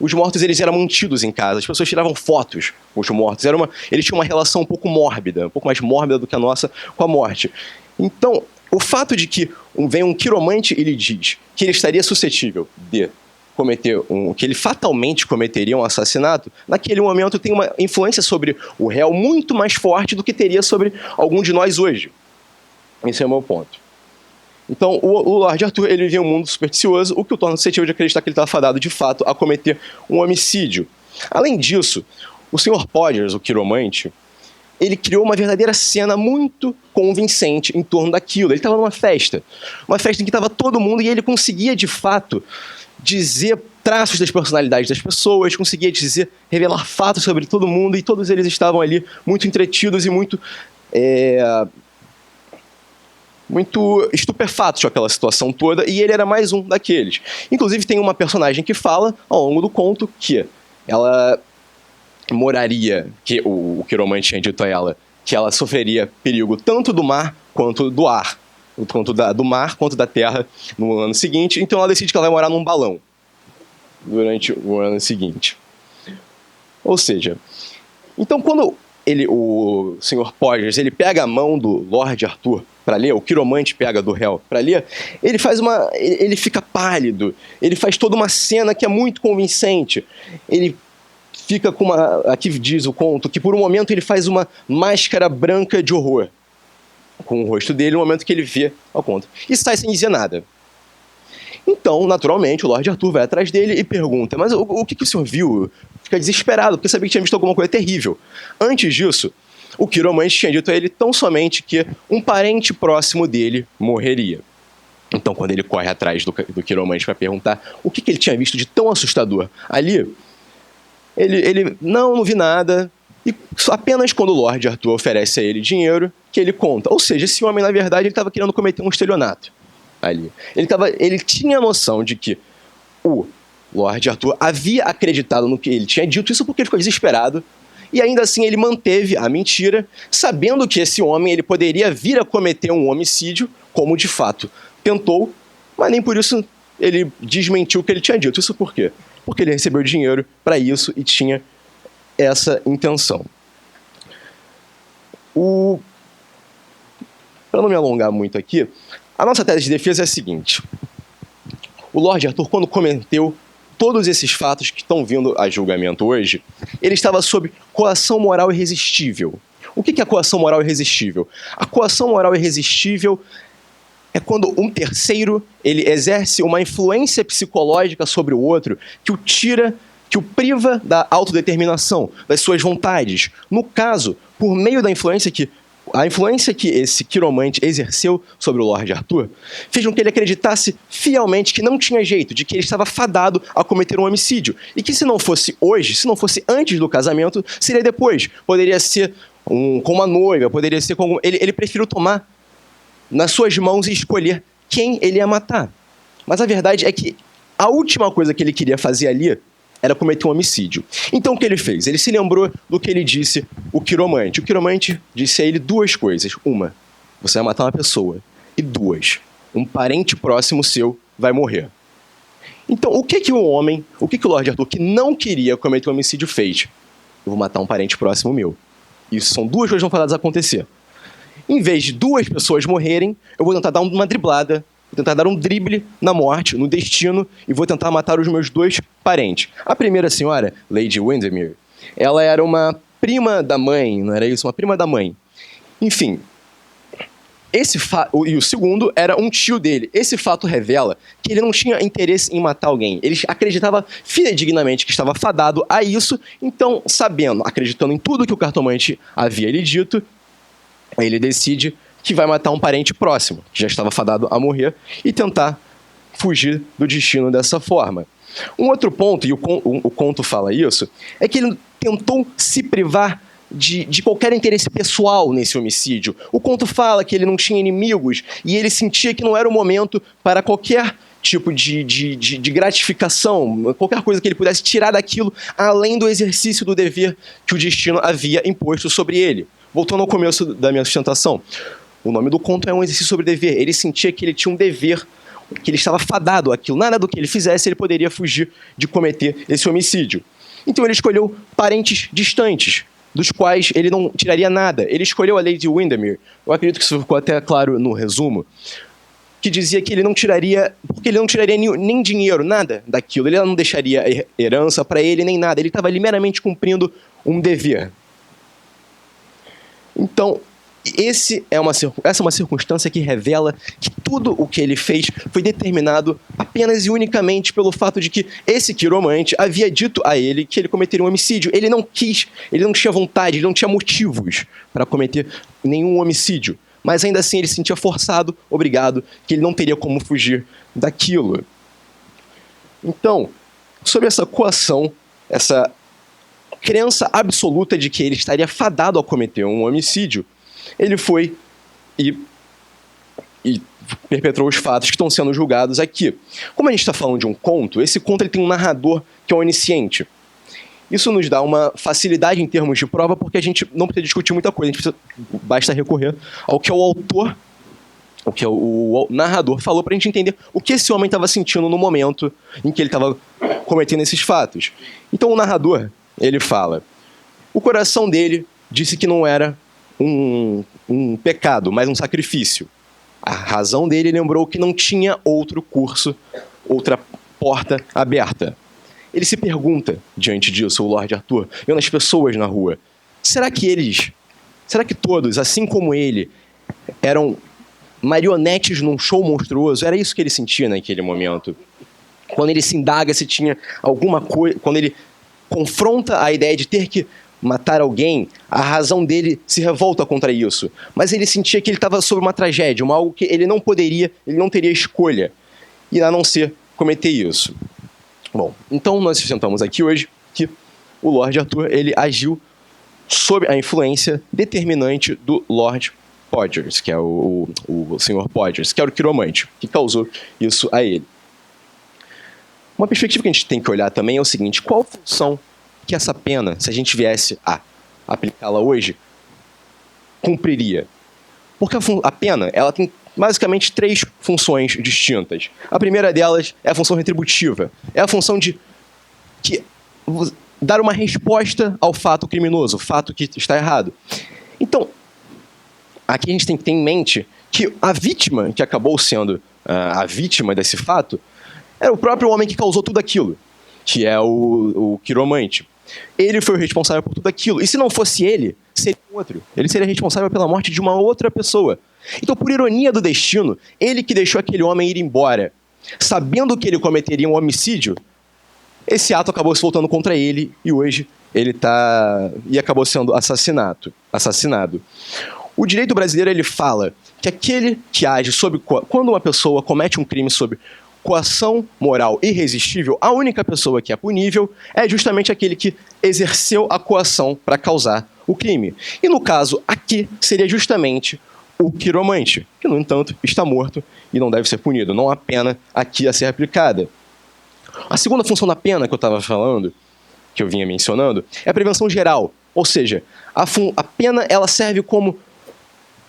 Os mortos eles eram mantidos em casa, as pessoas tiravam fotos com os mortos. Eles tinham uma relação um pouco mórbida, um pouco mais mórbida do que a nossa com a morte. Então, o fato de que vem um quiromante e lhe diz que ele estaria suscetível de cometer que ele fatalmente cometeria um assassinato, naquele momento tem uma influência sobre o réu muito mais forte do que teria sobre algum de nós hoje. Esse é o meu ponto. Então, o Lord Arthur, ele vivia um mundo supersticioso, o que o torna suscetível de acreditar que ele estava fadado, de fato, a cometer um homicídio. Além disso, o Sr. Podgers, o quiromante, ele criou uma verdadeira cena muito convincente em torno daquilo. Ele estava numa festa em que estava todo mundo e ele conseguia, de fato, dizer traços das personalidades das pessoas, conseguia revelar fatos sobre todo mundo, e todos eles estavam ali muito entretidos e muito estupefatos com aquela situação toda, e ele era mais um daqueles. Inclusive tem uma personagem que fala, ao longo do conto, que ela moraria, que o quiromante tinha dito a ela, que ela sofreria perigo tanto do mar quanto do ar, tanto do mar quanto da terra no ano seguinte, então ela decide que ela vai morar num balão durante o ano seguinte. Ou seja, então quando o Sr. Podgers, ele pega a mão do Lord Arthur para ler, o quiromante pega do réu para ler, ele fica pálido, ele faz toda uma cena que é muito convincente, ele fica com aqui diz o conto, que por um momento ele faz uma máscara branca de horror com o rosto dele no momento que ele vê ao conto, e sai sem dizer nada. Então, naturalmente, o Lord Arthur vai atrás dele e pergunta, mas o que o senhor viu? Fica desesperado, porque sabia que tinha visto alguma coisa terrível. Antes disso, o quiromante tinha dito a ele tão somente que um parente próximo dele morreria. Então, quando ele corre atrás do quiromante para perguntar o que ele tinha visto de tão assustador ali, ele não vi nada, e apenas quando o Lord Arthur oferece a ele dinheiro, que ele conta. Ou seja, esse homem, na verdade, ele estava querendo cometer um estelionato ali. Ele tinha a noção de que o Lord Arthur havia acreditado no que ele tinha dito, isso porque ele ficou desesperado, e ainda assim ele manteve a mentira, sabendo que esse homem ele poderia vir a cometer um homicídio, como de fato tentou, mas nem por isso ele desmentiu o que ele tinha dito. Isso por quê? Porque ele recebeu dinheiro para isso e tinha essa intenção. Para não me alongar muito aqui, a nossa tese de defesa é a seguinte: o Lord Arthur, quando cometeu todos esses fatos que estão vindo a julgamento hoje, ele estava sob coação moral irresistível. O que é coação moral irresistível? A coação moral irresistível é quando um terceiro ele exerce uma influência psicológica sobre o outro que o tira, que o priva da autodeterminação, das suas vontades. No caso, por meio da influência que esse quiromante exerceu sobre o Lord Arthur fez com que ele acreditasse fielmente que não tinha jeito, de que ele estava fadado a cometer um homicídio. E que se não fosse hoje, se não fosse antes do casamento, seria depois. Poderia ser com uma noiva, poderia ser com... Ele preferiu tomar nas suas mãos e escolher quem ele ia matar. Mas a verdade é que a última coisa que ele queria fazer ali era cometer um homicídio. Então o que ele fez? Ele se lembrou do que ele disse o quiromante. O quiromante disse a ele duas coisas. Uma, você vai matar uma pessoa. E duas, um parente próximo seu vai morrer. Então o que o Lord Arthur, que não queria cometer um homicídio, fez? Eu vou matar um parente próximo meu. Isso são duas coisas que vão fadadas a acontecer. Em vez de duas pessoas morrerem, eu vou tentar dar uma driblada, vou tentar dar um drible na morte, no destino, e vou tentar matar os meus dois parentes. A primeira senhora, Lady Windermere, ela era uma prima da mãe, não era isso? Uma prima da mãe. Enfim, e o segundo era um tio dele. Esse fato revela que ele não tinha interesse em matar alguém. Ele acreditava fidedignamente que estava fadado a isso, então, acreditando em tudo que o cartomante havia lhe dito, ele decide que vai matar um parente próximo, que já estava fadado a morrer, e tentar fugir do destino dessa forma. Um outro ponto, e o conto fala isso, é que ele tentou se privar de qualquer interesse pessoal nesse homicídio. O conto fala que ele não tinha inimigos, e ele sentia que não era o momento para qualquer tipo de gratificação, qualquer coisa que ele pudesse tirar daquilo, além do exercício do dever que o destino havia imposto sobre ele. Voltando ao começo da minha sustentação, o nome do conto é um exercício sobre dever. Ele sentia que ele tinha um dever, que ele estava fadado àquilo. Nada do que ele fizesse, ele poderia fugir de cometer esse homicídio. Então ele escolheu parentes distantes, dos quais ele não tiraria nada. Ele escolheu a Lady Windermere. Eu acredito que isso ficou até claro no resumo, que dizia que ele não tiraria, porque ele não tiraria nem dinheiro, nada daquilo. Ele não deixaria herança para ele, nem nada. Ele estava ali meramente cumprindo um dever. Então, essa é uma circunstância que revela que tudo o que ele fez foi determinado apenas e unicamente pelo fato de que esse quiromante havia dito a ele que ele cometeria um homicídio. Ele não tinha vontade, ele não tinha motivos para cometer nenhum homicídio. Mas ainda assim ele se sentia forçado, obrigado, que ele não teria como fugir daquilo. Então, sobre essa coação, essa crença absoluta de que ele estaria fadado a cometer um homicídio, ele foi e perpetrou os fatos que estão sendo julgados aqui. Como a gente está falando de um conto, esse conto ele tem um narrador que é onisciente. Isso nos dá uma facilidade em termos de prova, porque a gente não precisa discutir muita coisa, basta recorrer ao que o autor, o que o narrador falou, para a gente entender o que esse homem estava sentindo no momento em que ele estava cometendo esses fatos. Então o narrador, ele fala: o coração dele disse que não era um pecado, mas um sacrifício. A razão dele lembrou que não tinha outro curso, outra porta aberta. Ele se pergunta, diante disso, o Lord Arthur, vendo as pessoas na rua, será que todos, assim como ele, eram marionetes num show monstruoso? Era isso que ele sentia naquele momento. Quando ele se indaga se tinha alguma coisa, quando ele confronta a ideia de ter que matar alguém, a razão dele se revolta contra isso. Mas ele sentia que ele estava sob uma tragédia, algo que ele não teria escolha, e a não ser cometer isso. Bom, então nós sustentamos aqui hoje que o Lord Arthur ele agiu sob a influência determinante do Lord Podgers, que é o Sr. Podgers, que era o quiromante, que causou isso a ele. Uma perspectiva que a gente tem que olhar também é o seguinte: qual função que essa pena, se a gente viesse a aplicá-la hoje, cumpriria? Porque a pena ela tem basicamente 3 funções distintas. A primeira delas é a função retributiva. É a função de dar uma resposta ao fato criminoso, o fato que está errado. Então, aqui a gente tem que ter em mente que a vítima, que acabou sendo a vítima desse fato, era o próprio homem que causou tudo aquilo, que é o quiromante. Ele foi o responsável por tudo aquilo. E se não fosse ele, seria outro. Ele seria responsável pela morte de uma outra pessoa. Então, por ironia do destino, ele que deixou aquele homem ir embora, sabendo que ele cometeria um homicídio, esse ato acabou se voltando contra ele e hoje ele acabou sendo assassinado. O direito brasileiro ele fala que aquele que age quando uma pessoa comete um crime sob coação moral irresistível, a única pessoa que é punível é justamente aquele que exerceu a coação para causar o crime. E no caso aqui seria justamente o quiromante, que no entanto está morto e não deve ser punido. Não há pena aqui a ser aplicada. A segunda função da pena que eu estava falando, que eu vinha mencionando, é a prevenção geral. Ou seja, a pena ela serve como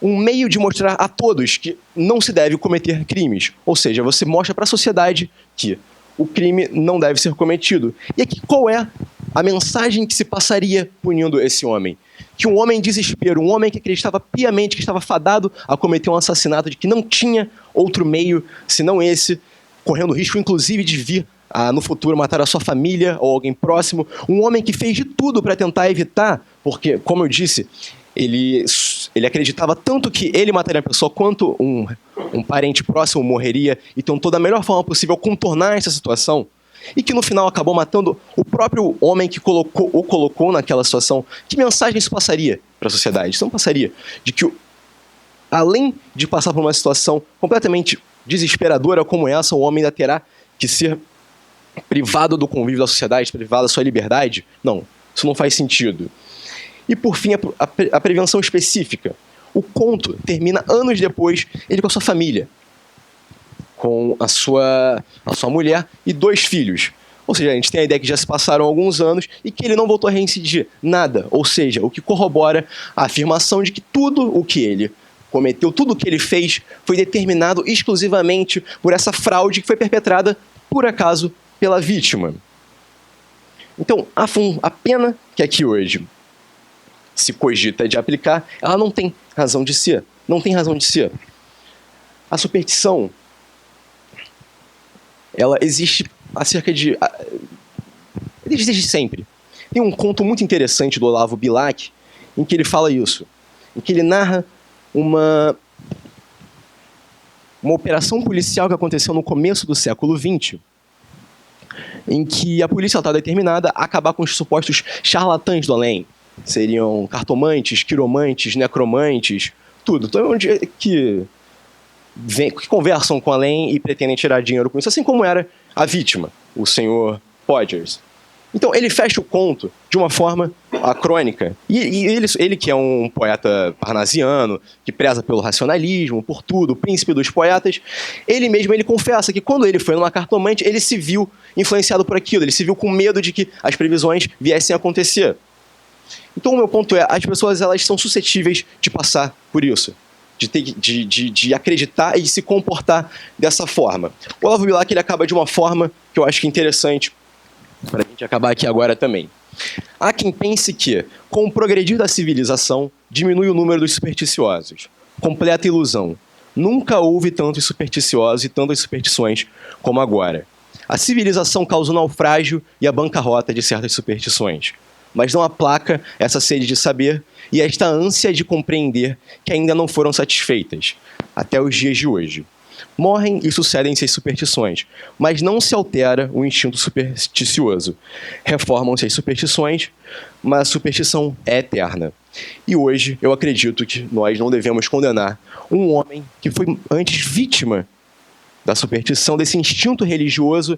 um meio de mostrar a todos que não se deve cometer crimes. Ou seja, você mostra para a sociedade que o crime não deve ser cometido. E aqui qual é a mensagem que se passaria punindo esse homem? Que um homem em desespero, um homem que acreditava piamente que estava fadado a cometer um assassinato, de que não tinha outro meio senão esse, correndo risco inclusive de vir no futuro matar a sua família ou alguém próximo, um homem que fez de tudo para tentar evitar, porque, como eu disse, ele acreditava tanto que ele mataria a pessoa quanto um parente próximo morreria e tentou da melhor forma possível contornar essa situação, e que no final acabou matando o próprio homem que o colocou naquela situação. Que mensagem isso passaria para a sociedade? Isso não passaria de que, além de passar por uma situação completamente desesperadora como essa, o homem ainda terá que ser privado do convívio da sociedade, privado da sua liberdade? Não, isso não faz sentido. E, por fim, a prevenção específica. O conto termina anos depois, ele com a sua família, com a sua mulher e 2 filhos. Ou seja, a gente tem a ideia que já se passaram alguns anos e que ele não voltou a reincidir nada. Ou seja, o que corrobora a afirmação de que tudo o que ele cometeu, tudo o que ele fez, foi determinado exclusivamente por essa fraude que foi perpetrada, por acaso, pela vítima. Então, a pena que aqui hoje se cogita de aplicar, ela não tem razão de ser. Não tem razão de ser. A superstição, ela existe desde sempre. Tem um conto muito interessante do Olavo Bilac, em que ele fala isso. Em que ele narra uma operação policial que aconteceu no começo do século XX, em que a polícia estava determinada a acabar com os supostos charlatães do além. Seriam cartomantes, quiromantes, necromantes, tudo. Então, onde que conversam com o além e pretendem tirar dinheiro com isso, assim como era a vítima, o Sr. Podgers. Então, ele fecha o conto de uma forma acrônica. E ele que é um poeta parnasiano, que preza pelo racionalismo, por tudo, o príncipe dos poetas, ele mesmo confessa que quando ele foi numa cartomante, ele se viu influenciado por aquilo, ele se viu com medo de que as previsões viessem a acontecer. Então, o meu ponto é, as pessoas elas são suscetíveis de passar por isso, de acreditar e de se comportar dessa forma. O Olavo Bilac ele acaba de uma forma que eu acho que é interessante, para a gente acabar aqui agora também. Há quem pense que, com o progredir da civilização, diminui o número dos supersticiosos. Completa ilusão. Nunca houve tantos supersticiosos e tantas superstições como agora. A civilização causa o naufrágio e a bancarrota de certas superstições, mas não aplaca essa sede de saber e esta ânsia de compreender que ainda não foram satisfeitas, até os dias de hoje. Morrem e sucedem-se as superstições, mas não se altera o instinto supersticioso. Reformam-se as superstições, mas a superstição é eterna. E hoje eu acredito que nós não devemos condenar um homem que foi antes vítima da superstição, desse instinto religioso,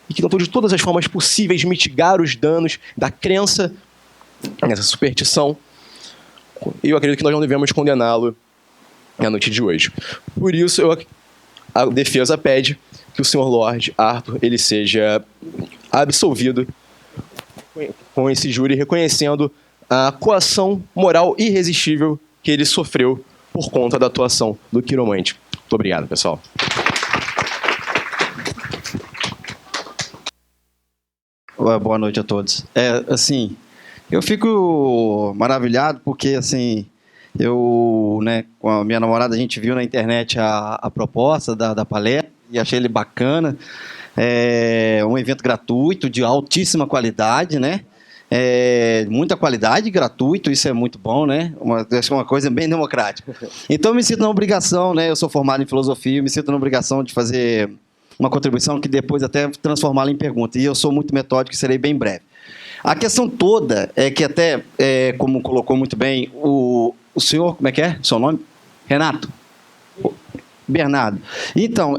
e que tentou de todas as formas possíveis mitigar os danos da crença nessa superstição. E eu acredito que nós não devemos condená-lo na noite de hoje. Por isso, a defesa pede que o senhor Lord Arthur ele seja absolvido com esse júri, reconhecendo a coação moral irresistível que ele sofreu por conta da atuação do quiromante. Muito obrigado, pessoal. Boa noite a todos. Assim, eu fico maravilhado porque, assim, eu, né, com a minha namorada, a gente viu na internet a proposta da palestra e achei ele bacana. É um evento gratuito, de altíssima qualidade, né? Muita qualidade, gratuito, isso é muito bom, né? Acho que é uma coisa bem democrática. Então, eu me sinto na obrigação, né? Eu sou formado em filosofia, eu me sinto na obrigação de fazer uma contribuição que depois até transformá-la em pergunta. E eu sou muito metódico e serei bem breve. A questão toda é que até, como colocou muito bem o senhor, como é que é? Seu nome? Renato? Bernardo. Então,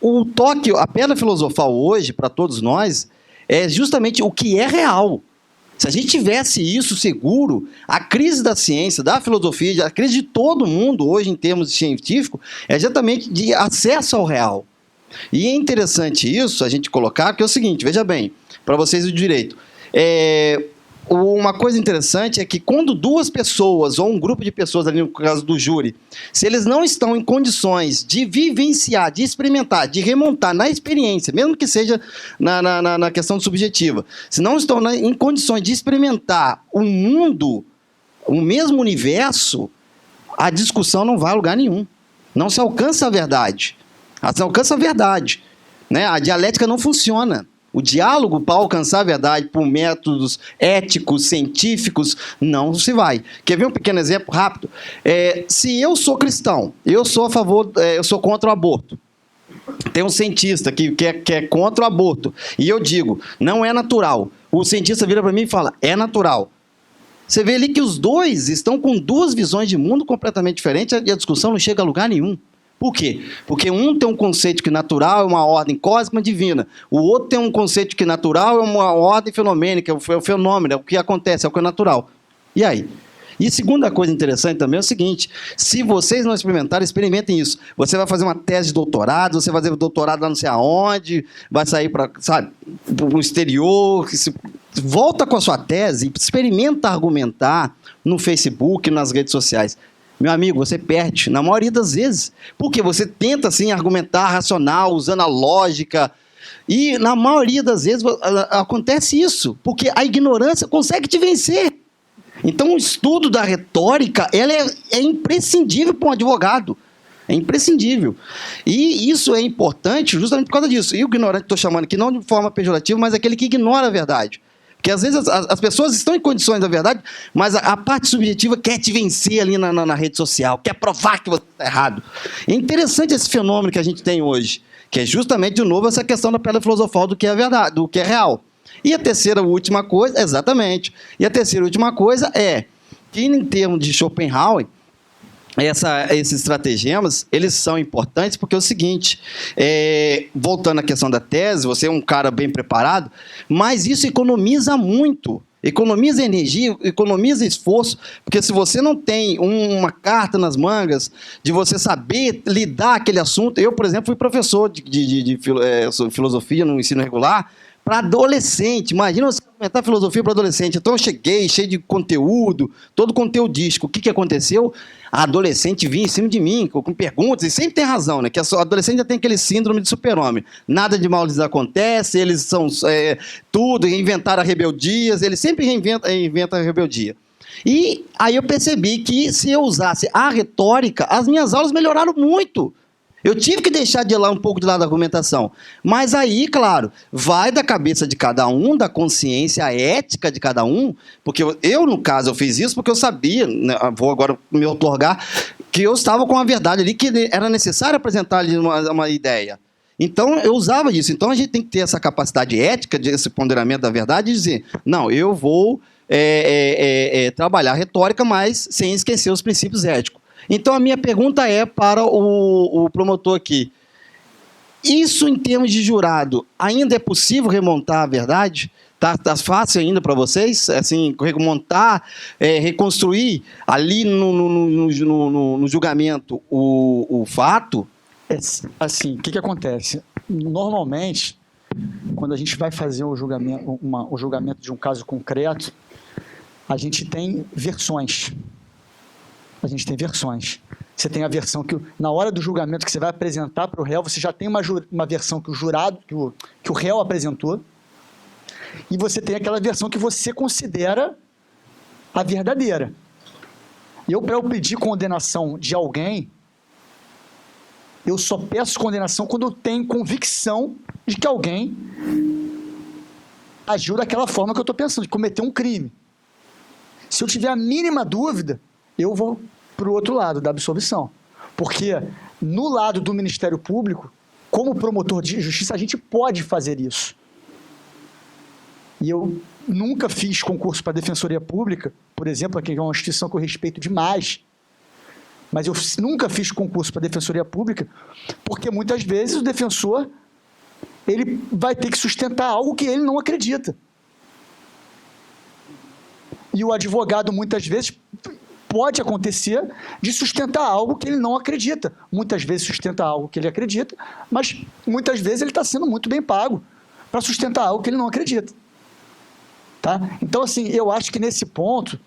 o toque, a pedra filosofal hoje, para todos nós, é justamente o que é real. Se a gente tivesse isso seguro, a crise da ciência, da filosofia, a crise de todo mundo hoje em termos científicos, é exatamente de acesso ao real. E é interessante isso, a gente colocar, que é o seguinte, veja bem, para vocês o direito. Uma coisa interessante é que quando duas pessoas, ou um grupo de pessoas, ali no caso do júri, se eles não estão em condições de vivenciar, de experimentar, de remontar na experiência, mesmo que seja na questão subjetiva, se não estão em condições de experimentar o mundo, o mesmo universo, a discussão não vai a lugar nenhum. Não se alcança a verdade. Se alcança a verdade, né? A dialética não funciona. O diálogo, para alcançar a verdade por métodos éticos, científicos, não se vai. Quer ver um pequeno exemplo rápido? Se eu sou cristão, eu sou a favor, eu sou contra o aborto. Tem um cientista que é contra o aborto. E eu digo, não é natural. O cientista vira para mim e fala, é natural. Você vê ali que os dois estão com duas visões de mundo completamente diferentes e a discussão não chega a lugar nenhum. Por quê? Porque um tem um conceito que natural é uma ordem cósmica divina. O outro tem um conceito que natural é uma ordem fenomênica, é o fenômeno, é o que acontece, é o que é natural. E aí? E segunda coisa interessante também é o seguinte, se vocês não experimentarem, experimentem isso. Você vai fazer uma tese de doutorado, você vai fazer doutorado lá não sei aonde, vai sair para, sabe, o exterior, volta com a sua tese, experimenta argumentar no Facebook, nas redes sociais. Meu amigo, você perde, na maioria das vezes. Porque você tenta, assim, argumentar racional, usando a lógica. E, na maioria das vezes, acontece isso. Porque a ignorância consegue te vencer. Então, o estudo da retórica, ela é imprescindível para um advogado. É imprescindível. E isso é importante justamente por causa disso. E o ignorante, estou chamando aqui, não de forma pejorativa, mas aquele que ignora a verdade. Porque, às vezes, as pessoas estão em condições da verdade, mas a parte subjetiva quer te vencer ali na rede social, quer provar que você está errado. É interessante esse fenômeno que a gente tem hoje, que é justamente, de novo, essa questão da pedra filosofal do que é verdade, do que é real. E a terceira última coisa, exatamente, e a terceira última coisa é que, em termos de Schopenhauer, esses estratagemas, eles são importantes porque é o seguinte, voltando à questão da tese, você é um cara bem preparado, mas isso economiza muito, economiza energia, economiza esforço, porque se você não tem uma carta nas mangas de você saber lidar aquele assunto, eu, por exemplo, fui professor de filosofia no ensino regular, para adolescente, imagina você comentar filosofia para adolescente. Então eu cheguei cheio de conteúdo, todo conteudístico. O que aconteceu? A adolescente vinha em cima de mim, com perguntas, e sempre tem razão, né? Que a adolescente já tem aquele síndrome de super-homem. Nada de mal lhes acontece, eles são tudo, inventaram rebeldias, eles sempre inventam a rebeldia. E aí eu percebi que se eu usasse a retórica, as minhas aulas melhoraram muito. Eu tive que deixar de lá um pouco de lado da argumentação. Mas aí, claro, vai da cabeça de cada um, da consciência ética de cada um, porque eu, no caso, eu fiz isso porque eu sabia, né, vou agora me outorgar, que eu estava com a verdade ali, que era necessário apresentar ali uma ideia. Então, eu usava isso. Então, a gente tem que ter essa capacidade ética, esse ponderamento da verdade, e dizer, não, eu vou trabalhar retórica, mas sem esquecer os princípios éticos. Então, a minha pergunta é para o promotor aqui. Isso, em termos de jurado, ainda é possível remontar a verdade? Tá fácil ainda para vocês? Assim, remontar, reconstruir ali no julgamento o fato? Assim, o que acontece? Normalmente, quando a gente vai fazer o julgamento de um caso concreto, a gente tem versões. Você tem a versão que, na hora do julgamento que você vai apresentar para o réu, você já tem uma versão que o jurado, que o réu apresentou, e você tem aquela versão que você considera a verdadeira. Para eu pedir condenação de alguém, eu só peço condenação quando eu tenho convicção de que alguém agiu daquela forma que eu estou pensando, de cometer um crime. Se eu tiver a mínima dúvida, eu vou para o outro lado, da absolvição. Porque no lado do Ministério Público, como promotor de justiça, a gente pode fazer isso. E eu nunca fiz concurso para a Defensoria Pública, por exemplo, que é uma instituição que eu respeito demais, mas eu nunca fiz concurso para a Defensoria Pública, porque muitas vezes o defensor ele vai ter que sustentar algo que ele não acredita. E o advogado, muitas vezes, pode acontecer de sustentar algo que ele não acredita. Muitas vezes sustenta algo que ele acredita, mas muitas vezes ele está sendo muito bem pago para sustentar algo que ele não acredita. Tá? Então, assim, eu acho que nesse ponto,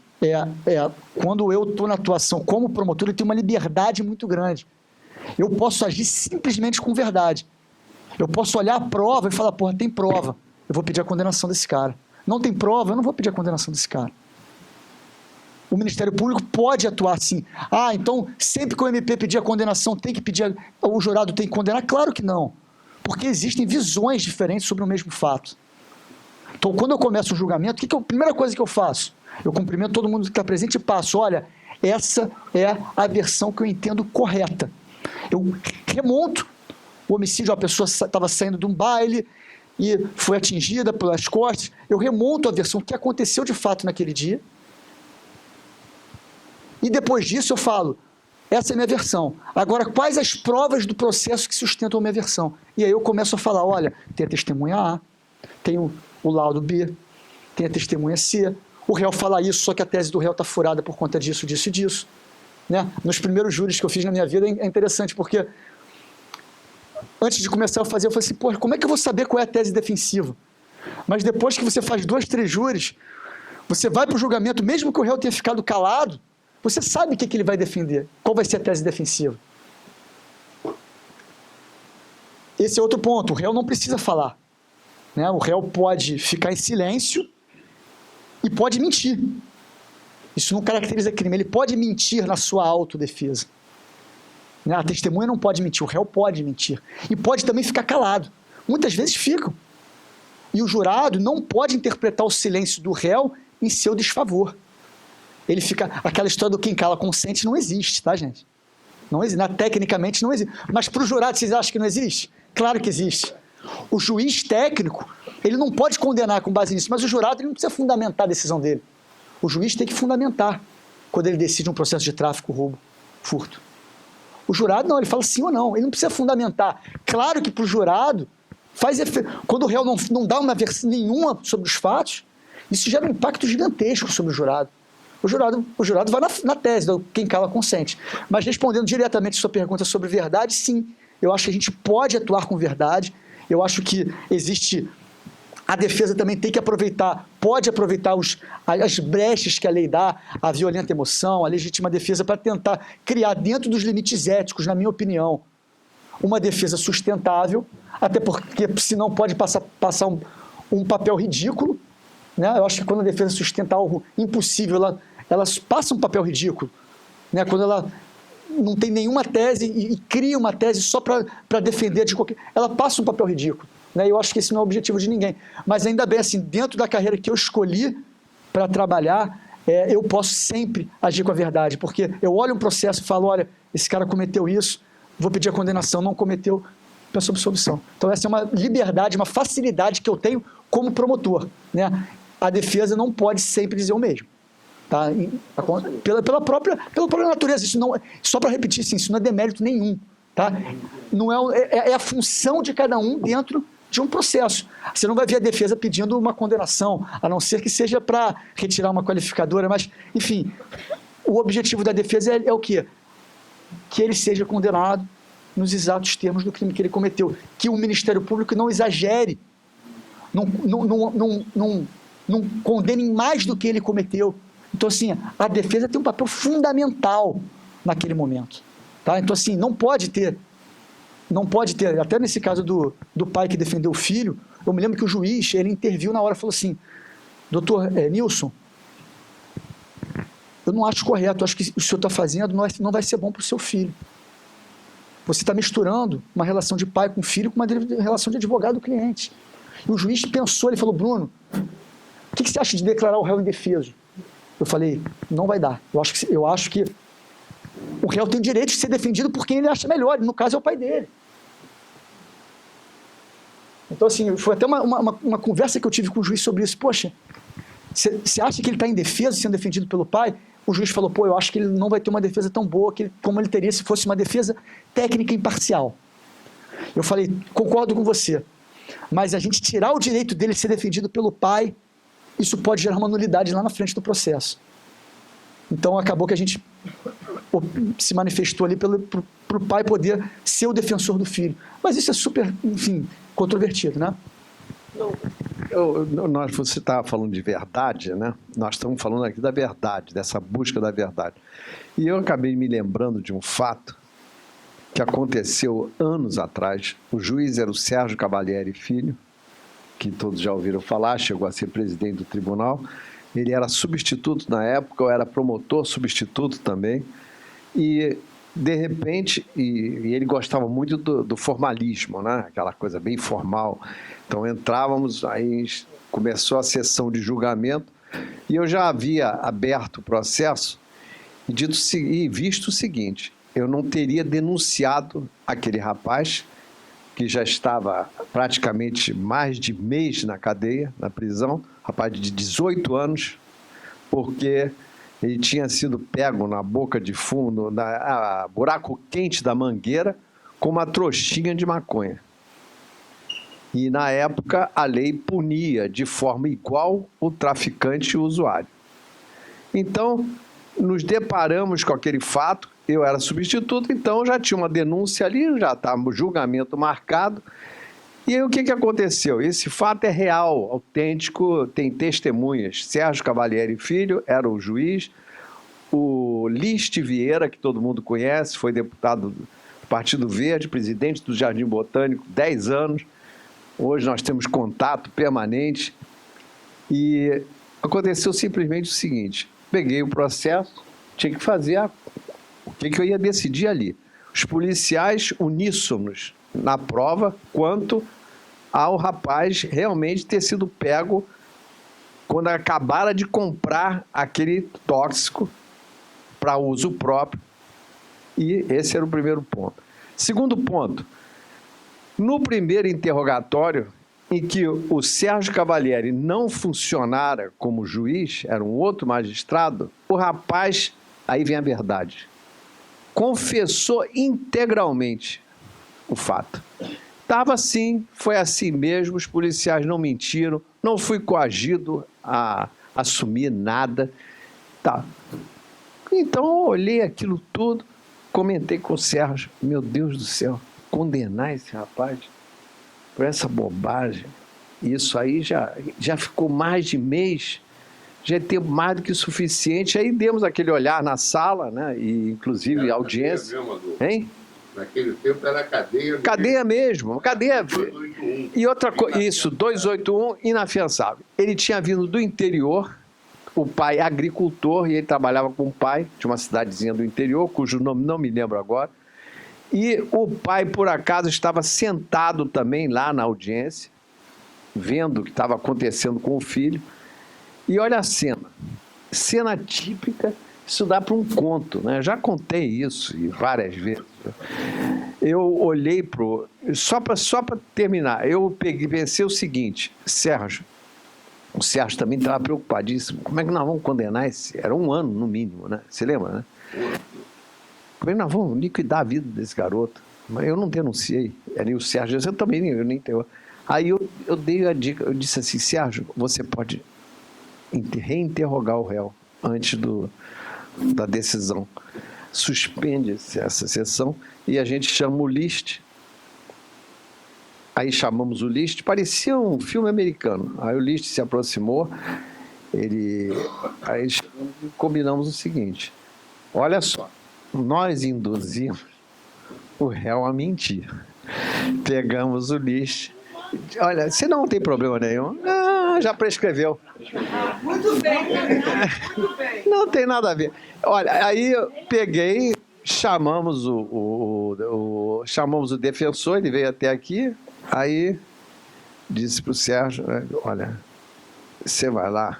quando eu estou na atuação como promotor, eu tenho uma liberdade muito grande. Eu posso agir simplesmente com verdade. Eu posso olhar a prova e falar, porra, tem prova, eu vou pedir a condenação desse cara. Não tem prova, eu não vou pedir a condenação desse cara. O Ministério Público pode atuar assim. Então, sempre que o MP pedir a condenação, o jurado tem que condenar? Claro que não. Porque existem visões diferentes sobre o mesmo fato. Então, quando eu começo o julgamento, a primeira coisa que eu faço? Eu cumprimento todo mundo que está presente e passo, olha, essa é a versão que eu entendo correta. Eu remonto o homicídio, a pessoa estava saindo de um baile e foi atingida pelas costas, eu remonto a versão que aconteceu de fato naquele dia, e depois disso eu falo, essa é a minha versão. Agora, quais as provas do processo que sustentam a minha versão? E aí eu começo a falar, olha, tem a testemunha A, tem o laudo B, tem a testemunha C, o réu fala isso, só que a tese do réu está furada por conta disso, disso e disso. Né? Nos primeiros júris que eu fiz na minha vida é interessante, porque antes de começar a fazer, eu falei assim, pô, como é que eu vou saber qual é a tese defensiva? Mas depois que você faz 2, 3 júris, você vai para o julgamento, mesmo que o réu tenha ficado calado, você sabe o que ele vai defender, qual vai ser a tese defensiva. Esse é outro ponto, o réu não precisa falar. Né? O réu pode ficar em silêncio e pode mentir. Isso não caracteriza crime, ele pode mentir na sua autodefesa. Né? A testemunha não pode mentir, o réu pode mentir. E pode também ficar calado. Muitas vezes ficam. E o jurado não pode interpretar o silêncio do réu em seu desfavor. Ele fica... Aquela história do quem cala consente não existe, tá, gente? Não existe. Tecnicamente não existe. Mas para o jurado, vocês acham que não existe? Claro que existe. O juiz técnico, ele não pode condenar com base nisso, mas o jurado ele não precisa fundamentar a decisão dele. O juiz tem que fundamentar quando ele decide um processo de tráfico, roubo, furto. O jurado não, ele fala sim ou não, ele não precisa fundamentar. Claro que para o jurado, faz efeito. Quando o réu não dá uma versão nenhuma sobre os fatos, isso gera um impacto gigantesco sobre o jurado. O jurado vai na tese, quem cala consente. Mas respondendo diretamente a sua pergunta sobre verdade, sim, eu acho que a gente pode atuar com verdade, eu acho que existe... A defesa também tem que aproveitar, pode aproveitar as brechas que a lei dá, a violenta emoção, a legítima defesa, para tentar criar dentro dos limites éticos, na minha opinião, uma defesa sustentável, até porque senão pode passar um papel ridículo. Né? Eu acho que quando a defesa sustenta algo impossível, ela passa um papel ridículo. Né? Quando ela não tem nenhuma tese e cria uma tese só para defender de qualquer... Ela passa um papel ridículo. Né? Eu acho que esse não é o objetivo de ninguém. Mas ainda bem, assim, dentro da carreira que eu escolhi para trabalhar, eu posso sempre agir com a verdade, porque eu olho um processo e falo, olha, esse cara cometeu isso, vou pedir a condenação, não cometeu, peço absolvição. Então essa é uma liberdade, uma facilidade que eu tenho como promotor, né? A defesa não pode sempre dizer o mesmo. Tá? Pela própria natureza, isso não, só para repetir, assim, isso não é demérito nenhum. Tá? Não é a função de cada um dentro de um processo. Você não vai ver a defesa pedindo uma condenação, a não ser que seja para retirar uma qualificadora, mas, enfim, o objetivo da defesa é o quê? Que ele seja condenado nos exatos termos do crime que ele cometeu. Que o Ministério Público não exagere, não condene mais do que ele cometeu. Então, assim, a defesa tem um papel fundamental naquele momento. Tá? Então, assim, não pode ter, até nesse caso do pai que defendeu o filho, eu me lembro que o juiz, ele interviu na hora e falou assim, doutor Nilson, eu não acho correto, eu acho que o senhor está fazendo não vai ser bom para o seu filho. Você está misturando uma relação de pai com filho com uma relação de advogado-cliente. E o juiz pensou, ele falou, Bruno, o que você acha de declarar o réu indefeso? Eu falei, não vai dar. Eu acho que o réu tem direito de ser defendido por quem ele acha melhor, e no caso é o pai dele. Então, assim, foi até uma conversa que eu tive com o juiz sobre isso. Poxa, você acha que ele está indefeso sendo defendido pelo pai? O juiz falou, eu acho que ele não vai ter uma defesa tão boa como ele teria se fosse uma defesa técnica imparcial. Eu falei, concordo com você, mas a gente tirar o direito dele de ser defendido pelo pai, isso pode gerar uma nulidade lá na frente do processo. Então acabou que a gente se manifestou ali para o pai poder ser o defensor do filho. Mas isso é super, enfim, controvertido, né? Você estava falando de verdade, né? Nós estamos falando aqui da verdade, dessa busca da verdade. E eu acabei me lembrando de um fato que aconteceu anos atrás. O juiz era o Sérgio Cavalieri Filho, que todos já ouviram falar, chegou a ser presidente do tribunal. Ele era substituto na época, eu era promotor substituto também. E, de repente, e ele gostava muito do formalismo, né? Aquela coisa bem formal. Então entrávamos, aí começou a sessão de julgamento, e eu já havia aberto o processo e visto o seguinte, eu não teria denunciado aquele rapaz, que já estava praticamente mais de mês na cadeia, na prisão, rapaz de 18 anos, porque ele tinha sido pego na boca de fundo, buraco quente da mangueira, com uma trouxinha de maconha. E, na época, a lei punia de forma igual o traficante e o usuário. Então, nos deparamos com aquele fato, eu era substituto, então já tinha uma denúncia ali, já estava o julgamento marcado. E aí o que aconteceu? Esse fato é real, autêntico, tem testemunhas. Sérgio Cavalieri Filho era o juiz, o Liste Vieira, que todo mundo conhece, foi deputado do Partido Verde, presidente do Jardim Botânico, 10 anos. Hoje nós temos contato permanente. E aconteceu simplesmente o seguinte, peguei o processo, tinha que fazer o que eu ia decidir ali. Os policiais uníssonos na prova quanto ao rapaz realmente ter sido pego quando acabara de comprar aquele tóxico para uso próprio. E esse era o primeiro ponto. Segundo ponto, no primeiro interrogatório, em que o Sérgio Cavalieri não funcionara como juiz, era um outro magistrado, o rapaz, aí vem a verdade, confessou integralmente o fato. Estava assim, foi assim mesmo, os policiais não mentiram, não fui coagido a assumir nada. Tá. Então eu olhei aquilo tudo, comentei com o Sérgio, meu Deus do céu, condenar esse rapaz por essa bobagem, isso aí já ficou mais de mês, já é tempo mais do que suficiente. Aí demos aquele olhar na sala, né? E inclusive audiência. Hein? Naquele tempo era cadeia. Cadeia mesmo, cadeia. 281. E outra coisa, isso, 281, inafiançável. Ele tinha vindo do interior, o pai agricultor, e ele trabalhava com o pai de uma cidadezinha do interior, cujo nome não me lembro agora. E o pai, por acaso, estava sentado também lá na audiência, vendo o que estava acontecendo com o filho. E olha a cena. Cena típica, isso dá para um conto, né? Já contei isso e várias vezes. Eu olhei pro... Só para terminar, eu pensei o seguinte, Sérgio, o Sérgio também estava preocupadíssimo. Como é que nós vamos condenar esse... Era 1 ano, no mínimo, né? Você lembra, né? Como é que nós vamos liquidar a vida desse garoto? Mas eu não denunciei. Era o Sérgio, eu também eu nem tenho. Aí eu dei a dica, eu disse assim, Sérgio, você pode reinterrogar o réu antes da decisão. Suspende essa sessão e a gente chama o List. Aí chamamos o List, parecia um filme americano. Aí o List se aproximou, aí combinamos o seguinte, olha só, nós induzimos o réu a mentir. Pegamos o List, olha, se não tem problema nenhum, já prescreveu. Muito bem, muito bem. Não tem nada a ver. Olha, aí eu peguei, chamamos chamamos o defensor, ele veio até aqui, aí disse para o Sérgio, olha, você vai lá,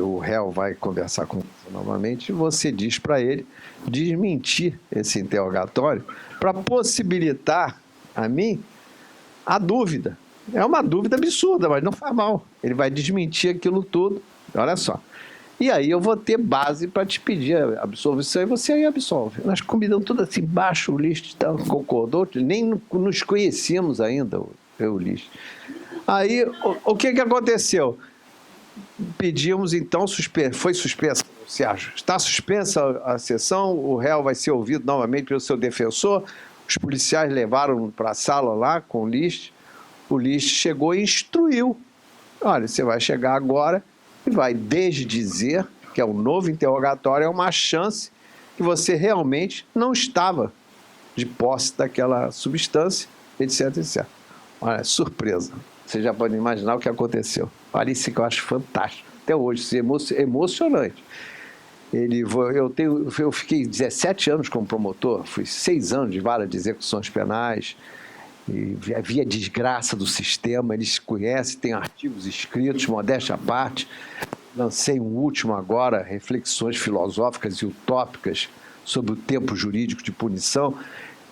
o réu vai conversar com você novamente, e você diz para ele desmentir esse interrogatório para possibilitar a mim a dúvida. É uma dúvida absurda, mas não faz mal. Ele vai desmentir aquilo tudo, olha só. E aí eu vou ter base para te pedir a absolvição e você aí absolve. Nós combinamos tudo assim, baixo o List, concordou, nem nos conhecíamos ainda, eu e o List. Aí, o que aconteceu? Pedimos então, foi suspensa, Sérgio, está suspensa a sessão, o réu vai ser ouvido novamente pelo seu defensor, os policiais levaram para a sala lá com o List chegou e instruiu, olha, você vai chegar agora e vai desdizer que é um novo interrogatório, é uma chance que você realmente não estava de posse daquela substância, etc, etc. Olha, surpresa. Você já pode imaginar o que aconteceu. Olha, isso que eu acho fantástico. Até hoje, isso é emocionante. Eu fiquei 17 anos como promotor, fui 6 anos de vara de execuções penais, e havia desgraça do sistema, eles conhecem, tem artigos escritos, modéstia à parte. Lancei um último agora, reflexões filosóficas e utópicas sobre o tempo jurídico de punição.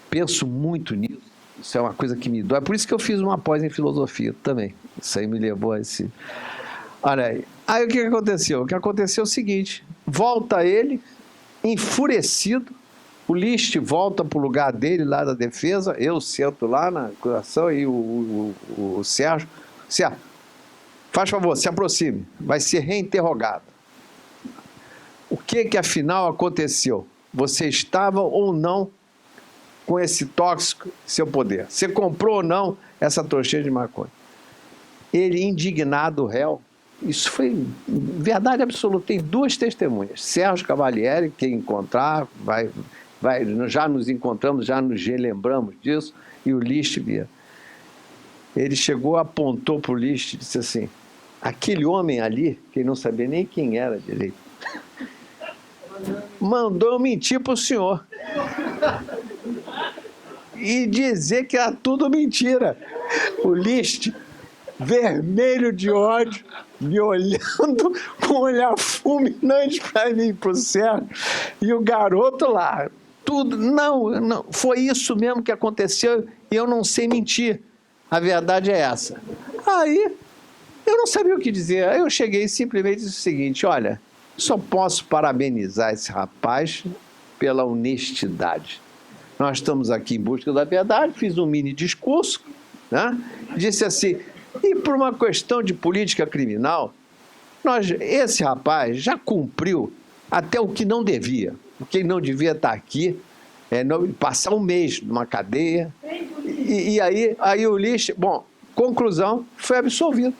Penso muito nisso. Isso é uma coisa que me dói. Por isso que eu fiz uma pós em filosofia também. Isso aí me levou a esse... Olha aí o que aconteceu? O que aconteceu é o seguinte, volta ele, enfurecido, o List volta para o lugar dele, lá da defesa, eu sento lá na acusação e o Sérgio, faz favor, se aproxime, vai ser reinterrogado. O que afinal aconteceu? Você estava ou não com esse tóxico em seu poder? Você comprou ou não essa trouxinha de maconha? Ele, indignado, o réu, isso foi verdade absoluta, tem 2 testemunhas, Sérgio Cavalieri, quem encontrar, já nos encontramos, já nos relembramos disso, e o List via. Ele chegou, apontou para o List e disse assim, aquele homem ali, que ele não sabia nem quem era direito, mandou eu mentir para o senhor. E dizer que era tudo mentira. O List, vermelho de ódio, me olhando com um olhar fulminante para mim, para o Sérgio, e o garoto lá, tudo, não, foi isso mesmo que aconteceu e eu não sei mentir. A verdade é essa. Aí, eu não sabia o que dizer. Aí eu cheguei e simplesmente disse o seguinte, olha, só posso parabenizar esse rapaz pela honestidade. Nós estamos aqui em busca da verdade, fiz um mini discurso, né? Disse assim, e por uma questão de política criminal, esse rapaz já cumpriu até o que não devia. Porque ele não devia estar aqui, passar 1 mês numa cadeia. E aí o List, bom, conclusão, foi absolvido.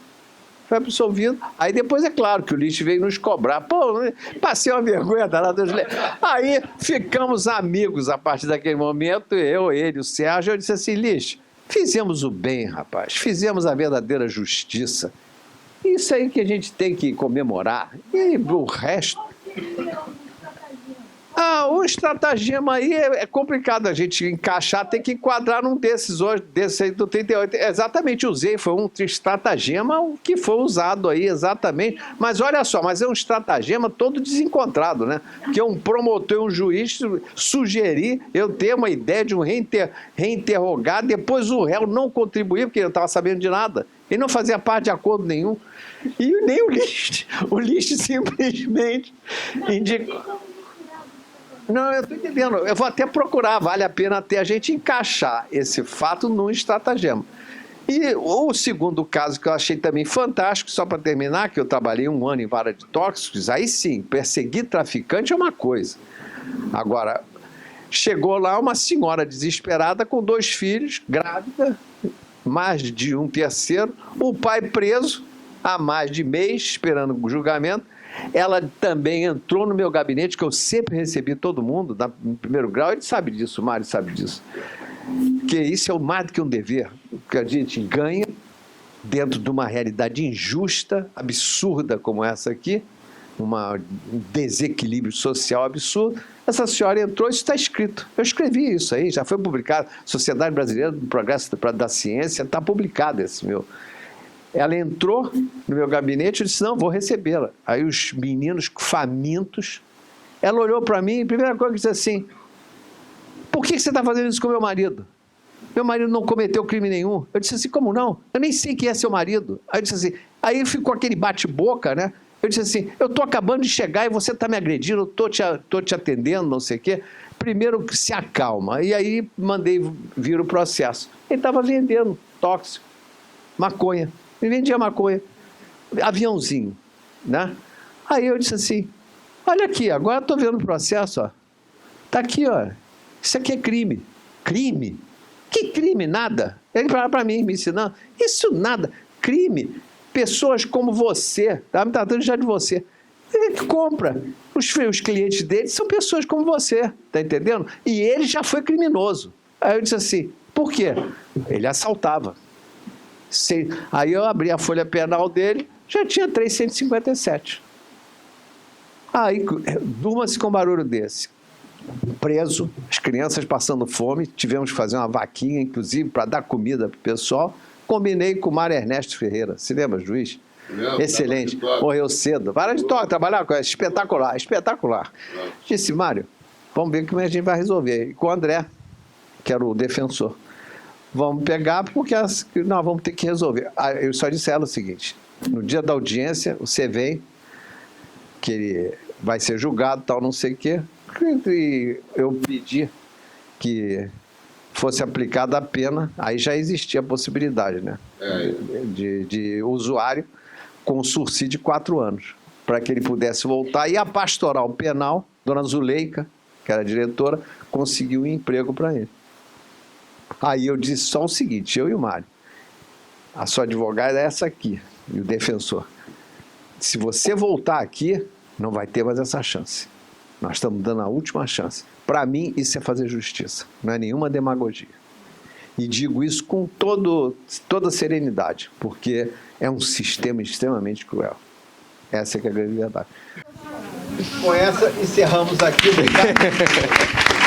Aí depois é claro que o List veio nos cobrar. Pô, passei uma vergonha danada. Aí ficamos amigos a partir daquele momento, eu, ele, o Sérgio. Eu disse assim, List, fizemos o bem, rapaz, fizemos a verdadeira justiça. Isso aí que a gente tem que comemorar. E o resto... O estratagema aí é complicado a gente encaixar, tem que enquadrar num desses hoje, desse aí do 38. Exatamente, usei, foi um estratagema que foi usado aí, exatamente. Mas olha só, mas é um estratagema todo desencontrado, né? Que um promotor e um juiz sugerir eu ter uma ideia de um reinterrogar, depois o réu não contribuir, porque ele não estava sabendo de nada. Ele não fazia parte de acordo nenhum. E nem o List simplesmente indicou. Não, eu estou entendendo. Eu vou até procurar, vale a pena até a gente encaixar esse fato num estratagema. E o segundo caso que eu achei também fantástico, só para terminar, que eu trabalhei 1 ano em vara de tóxicos, aí sim, perseguir traficante é uma coisa. Agora, chegou lá uma senhora desesperada com 2 filhos, grávida, mais de um terceiro, o pai preso há mais de mês, esperando o julgamento. Ela também entrou no meu gabinete, que eu sempre recebi todo mundo, no primeiro grau, ele sabe disso, o Mário sabe disso. Que isso é mais do que um dever, que a gente ganha dentro de uma realidade injusta, absurda como essa aqui, um desequilíbrio social absurdo. Essa senhora entrou, isso está escrito. Eu escrevi isso aí, já foi publicado. Sociedade Brasileira do Progresso da Ciência, está publicado esse meu. Ela entrou no meu gabinete e disse, não, vou recebê-la. Aí os meninos famintos, ela olhou para mim e a primeira coisa que disse assim, por que você está fazendo isso com meu marido? Meu marido não cometeu crime nenhum. Eu disse assim, como não? Eu nem sei quem é seu marido. Aí eu disse assim, aí ficou aquele bate-boca, né? Eu disse assim, eu estou acabando de chegar e você está me agredindo, eu estou te atendendo, não sei o quê. Primeiro se acalma. E aí mandei vir o processo. Ele estava vendendo tóxico, maconha. Ele vendia maconha, aviãozinho, né? Aí eu disse assim, olha aqui, agora estou vendo o processo, ó. Tá aqui, ó. Isso aqui é crime. Crime? Que crime? Nada. Ele falava para mim, me ensinando, isso nada. Crime. Pessoas como você, tá me tratando já de você, ele que compra. Os clientes dele são pessoas como você, tá entendendo? E ele já foi criminoso. Aí eu disse assim, por quê? Ele assaltava. Aí eu abri a folha penal dele, já tinha 357. Aí, durma-se com um barulho desse. Preso, as crianças passando fome, tivemos que fazer uma vaquinha, inclusive, para dar comida para o pessoal. Combinei com o Mário Ernesto Ferreira, se lembra, juiz? Não, excelente, morreu cedo. Para de toque, trabalhar com espetacular, espetacular. Disse, Mário, vamos ver como a gente vai resolver. E com o André, que era o defensor. Vamos pegar, porque nós vamos ter que resolver. Eu só disse a ela o seguinte, no dia da audiência, você vem, que ele vai ser julgado, tal, não sei o quê, e eu pedi que fosse aplicada a pena, aí já existia a possibilidade, né? De usuário com sursi de 4 anos, para que ele pudesse voltar. E a pastoral penal, dona Zuleika, que era a diretora, conseguiu um emprego para ele. Aí eu disse só o seguinte, eu e o Mário, a sua advogada é essa aqui, e o defensor. Se você voltar aqui, não vai ter mais essa chance. Nós estamos dando a última chance. Para mim, isso é fazer justiça, não é nenhuma demagogia. E digo isso com toda serenidade, porque é um sistema extremamente cruel. Essa é que é a grande verdade. Com essa, encerramos aqui. Obrigado.